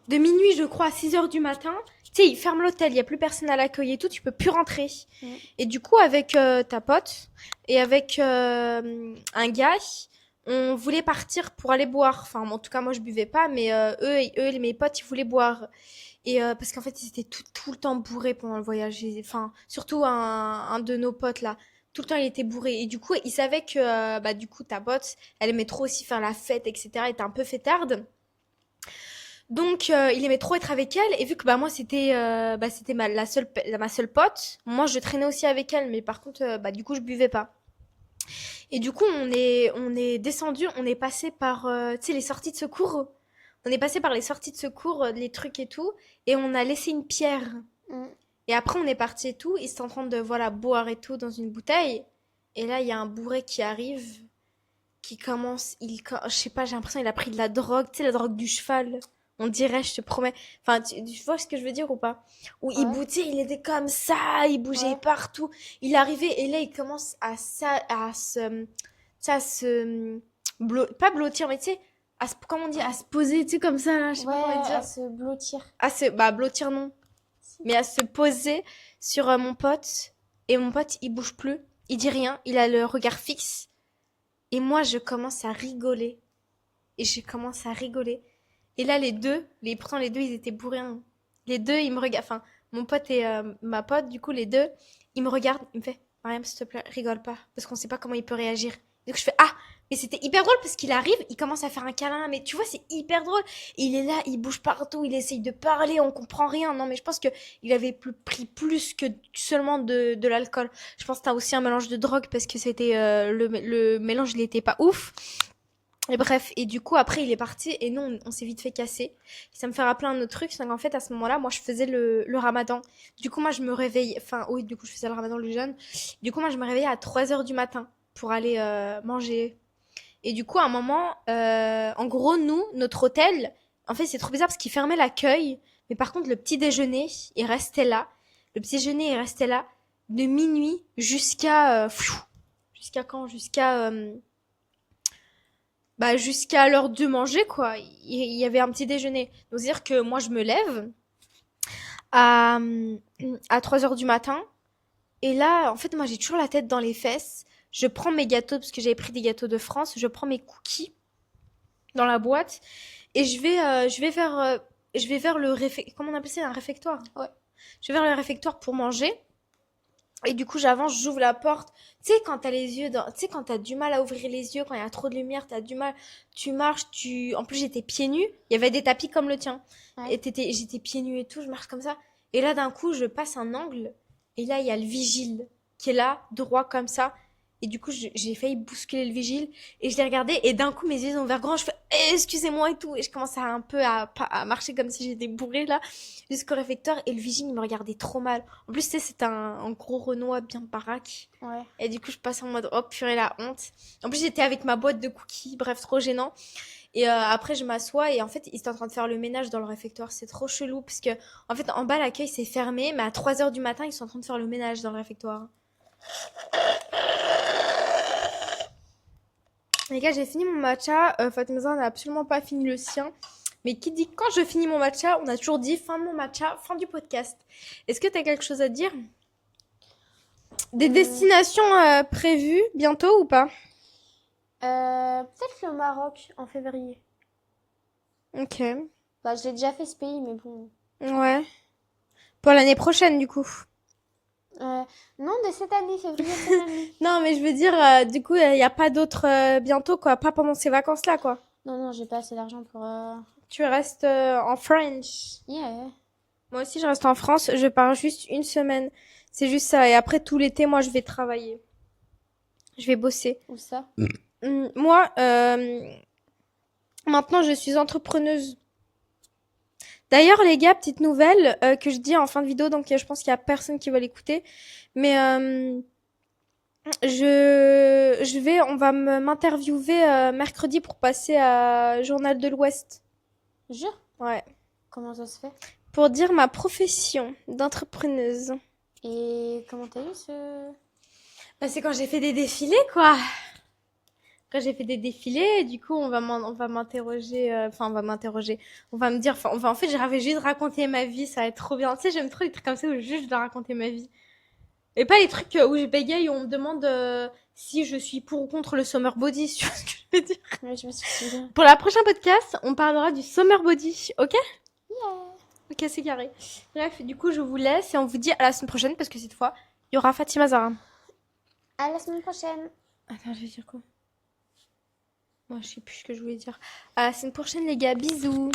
je crois, à 6h du matin, tu sais, ils ferment l'hôtel, il y a plus personne à l'accueil et tout, tu peux plus rentrer. Et du coup, avec ta pote et avec un gars, on voulait partir pour aller boire. Enfin, en tout cas, moi, je buvais pas, mais mes potes, ils voulaient boire. Et parce qu'en fait, ils étaient tout le temps bourrés pendant le voyage. Enfin, surtout un de nos potes là. Tout le temps, il était bourré. Et du coup, ils savaient que, bah, du coup, ta pote, elle aimait trop aussi faire la fête, etc. Elle était un peu fêtarde. Donc, il aimait trop être avec elle. Et vu que, bah, moi, c'était ma seule pote. Moi, je traînais aussi avec elle. Mais par contre, bah, du coup, je buvais pas. Et du coup, on est descendu, on est passé par, tu sais, les sorties de secours. On est passé par les sorties de secours, les trucs et tout, et on a laissé une pierre. Mm. Et après, on est parti et tout, ils étaient en train de, voilà, boire et tout dans une bouteille. Et là, il y a un bourré qui arrive, qui commence, je sais pas, j'ai l'impression qu'il a pris de la drogue, tu sais, la drogue du cheval. On dirait, je te promets. Enfin, tu vois ce que je veux dire ou pas? Où il Ouais. bougeait, il était comme ça, il bougeait Ouais. partout. Il arrivait et là, il commence pas blottir, mais tu sais, comment on dit, à se poser, tu sais, comme ça, là, je sais Ouais, pas comment à dire. se blottir. Bah, blottir, non. Si. Mais à se poser sur mon pote. Et mon pote, il bouge plus. Il dit rien. Il a le regard fixe. Et moi, je commence à rigoler. Et je commence à rigoler. Et là, pourtant les deux, ils étaient bourrés, hein. Les deux, ils me regardent, enfin, mon pote et ma pote, du coup, les deux, ils me regardent, ils me font, Mariam, s'il te plaît, rigole pas, parce qu'on sait pas comment il peut réagir. Donc je fais, ah, mais c'était hyper drôle parce qu'il arrive, il commence à faire un câlin, mais tu vois, c'est hyper drôle. Et il est là, il bouge partout, il essaye de parler, on comprend rien. Non, mais je pense que il avait pris plus que seulement de l'alcool. Je pense que t'as aussi un mélange de drogue parce que c'était le mélange, il était pas ouf. Et bref, et du coup, après, il est parti, et nous, on s'est vite fait casser. Et ça me fait rappeler un autre truc, c'est qu'en fait, à ce moment-là, moi, je faisais le ramadan. Du coup, moi, je me réveille, enfin, oui, du coup, je faisais le ramadan le jeûne. Du coup, moi, je me réveillais à 3h du matin pour aller manger. Et du coup, à un moment, en gros, nous, notre hôtel, en fait, c'est trop bizarre parce qu'il fermait l'accueil, mais par contre, le petit déjeuner, il restait là. Le petit déjeuner, il restait là de minuit jusqu'à quand? Jusqu'à l'heure de manger, quoi. Il y avait un petit déjeuner. Donc, c'est-à-dire que moi, je me lève à, à 3h du matin. Et là, en fait, moi, j'ai toujours la tête dans les fesses. Je prends mes gâteaux, parce que j'avais pris des gâteaux de France. Je prends mes cookies dans la boîte. Et je vais vers le comment on appelle ça, un réfectoire? Ouais. Je vais vers le réfectoire pour manger. Et du coup, j'avance, j'ouvre la porte. Tu sais, quand t'as les yeux tu sais, quand t'as du mal à ouvrir les yeux, quand il y a trop de lumière, t'as du mal. Tu marches, en plus, j'étais pieds nus. Il y avait des tapis comme le tien. Ouais. Et j'étais pieds nus et tout, je marche comme ça. Et là, d'un coup, je passe un angle. Et là, il y a le vigile qui est là, droit comme ça. Et du coup, j'ai failli bousculer le vigile. Et je l'ai regardé. Et d'un coup, mes yeux ont ouvert grand. Je fais, excusez-moi et tout. Et je commence un peu à marcher comme si j'étais bourrée là, jusqu'au réfectoire. Et le vigile, il me regardait trop mal. En plus, tu sais, c'était un gros Renoir bien baraque. Ouais. Et du coup, je passe en mode, oh purée, la honte. En plus, j'étais avec ma boîte de cookies. Bref, trop gênant. Et après, je m'assois et en fait, ils étaient en train de faire le ménage dans le réfectoire. C'est trop chelou parce que, en fait, en bas, l'accueil, c'est fermé. Mais à 3 heures du matin, ils sont en train de faire le ménage dans le réfectoire. Les gars, j'ai fini mon matcha. Fatma n'a absolument pas fini le sien. Mais qui dit quand je finis mon matcha, on a toujours dit fin de mon matcha, fin du podcast. Est-ce que tu as quelque chose à dire? Des destinations prévues bientôt ou pas? Peut-être le Maroc en février. Ok. Bah, j'ai déjà fait ce pays, mais bon. Ouais. Pour l'année prochaine, du coup. Non, de cette année, février de cette année. Non, mais je veux dire, du coup, il n'y a pas d'autres bientôt, quoi. Pas pendant ces vacances-là, quoi. Non, non, j'ai pas assez d'argent pour. Tu restes en French. Yeah. Moi aussi, je reste en France. Je pars juste une semaine. C'est juste ça. Et après, tout l'été, moi, je vais travailler. Je vais bosser. Où ça? Moi, maintenant, je suis entrepreneuse. D'ailleurs, les gars, petite nouvelle que je dis en fin de vidéo, donc je pense qu'il y a personne qui va l'écouter. Mais on va m'interviewer mercredi pour passer à Journal de l'Ouest. Jure? Ouais. Comment ça se fait? Pour dire ma profession d'entrepreneuse. Et comment t'as eu ce. Bah, c'est quand j'ai fait des défilés, quoi. Quand j'ai fait des défilés, du coup, on va m'interroger, enfin, on va m'interroger. On va me dire, enfin, en fait, j'avais juste raconter ma vie, ça va être trop bien. Tu sais, j'aime trop les trucs comme ça où juste je dois raconter ma vie. Et pas les trucs où je bégaye, où on me demande si je suis pour ou contre le summer body, tu vois ce que je veux dire. Ouais, je me suis dit. Pour la prochaine podcast, on parlera du summer body, ok? Yeah. Ok, c'est carré. Bref, du coup, je vous laisse et on vous dit à la semaine prochaine parce que cette fois, il y aura Fatima Zara. À la semaine prochaine. Attends, je vais dire quoi? Moi, je sais plus ce que je voulais dire. À la semaine prochaine, les gars. Bisous.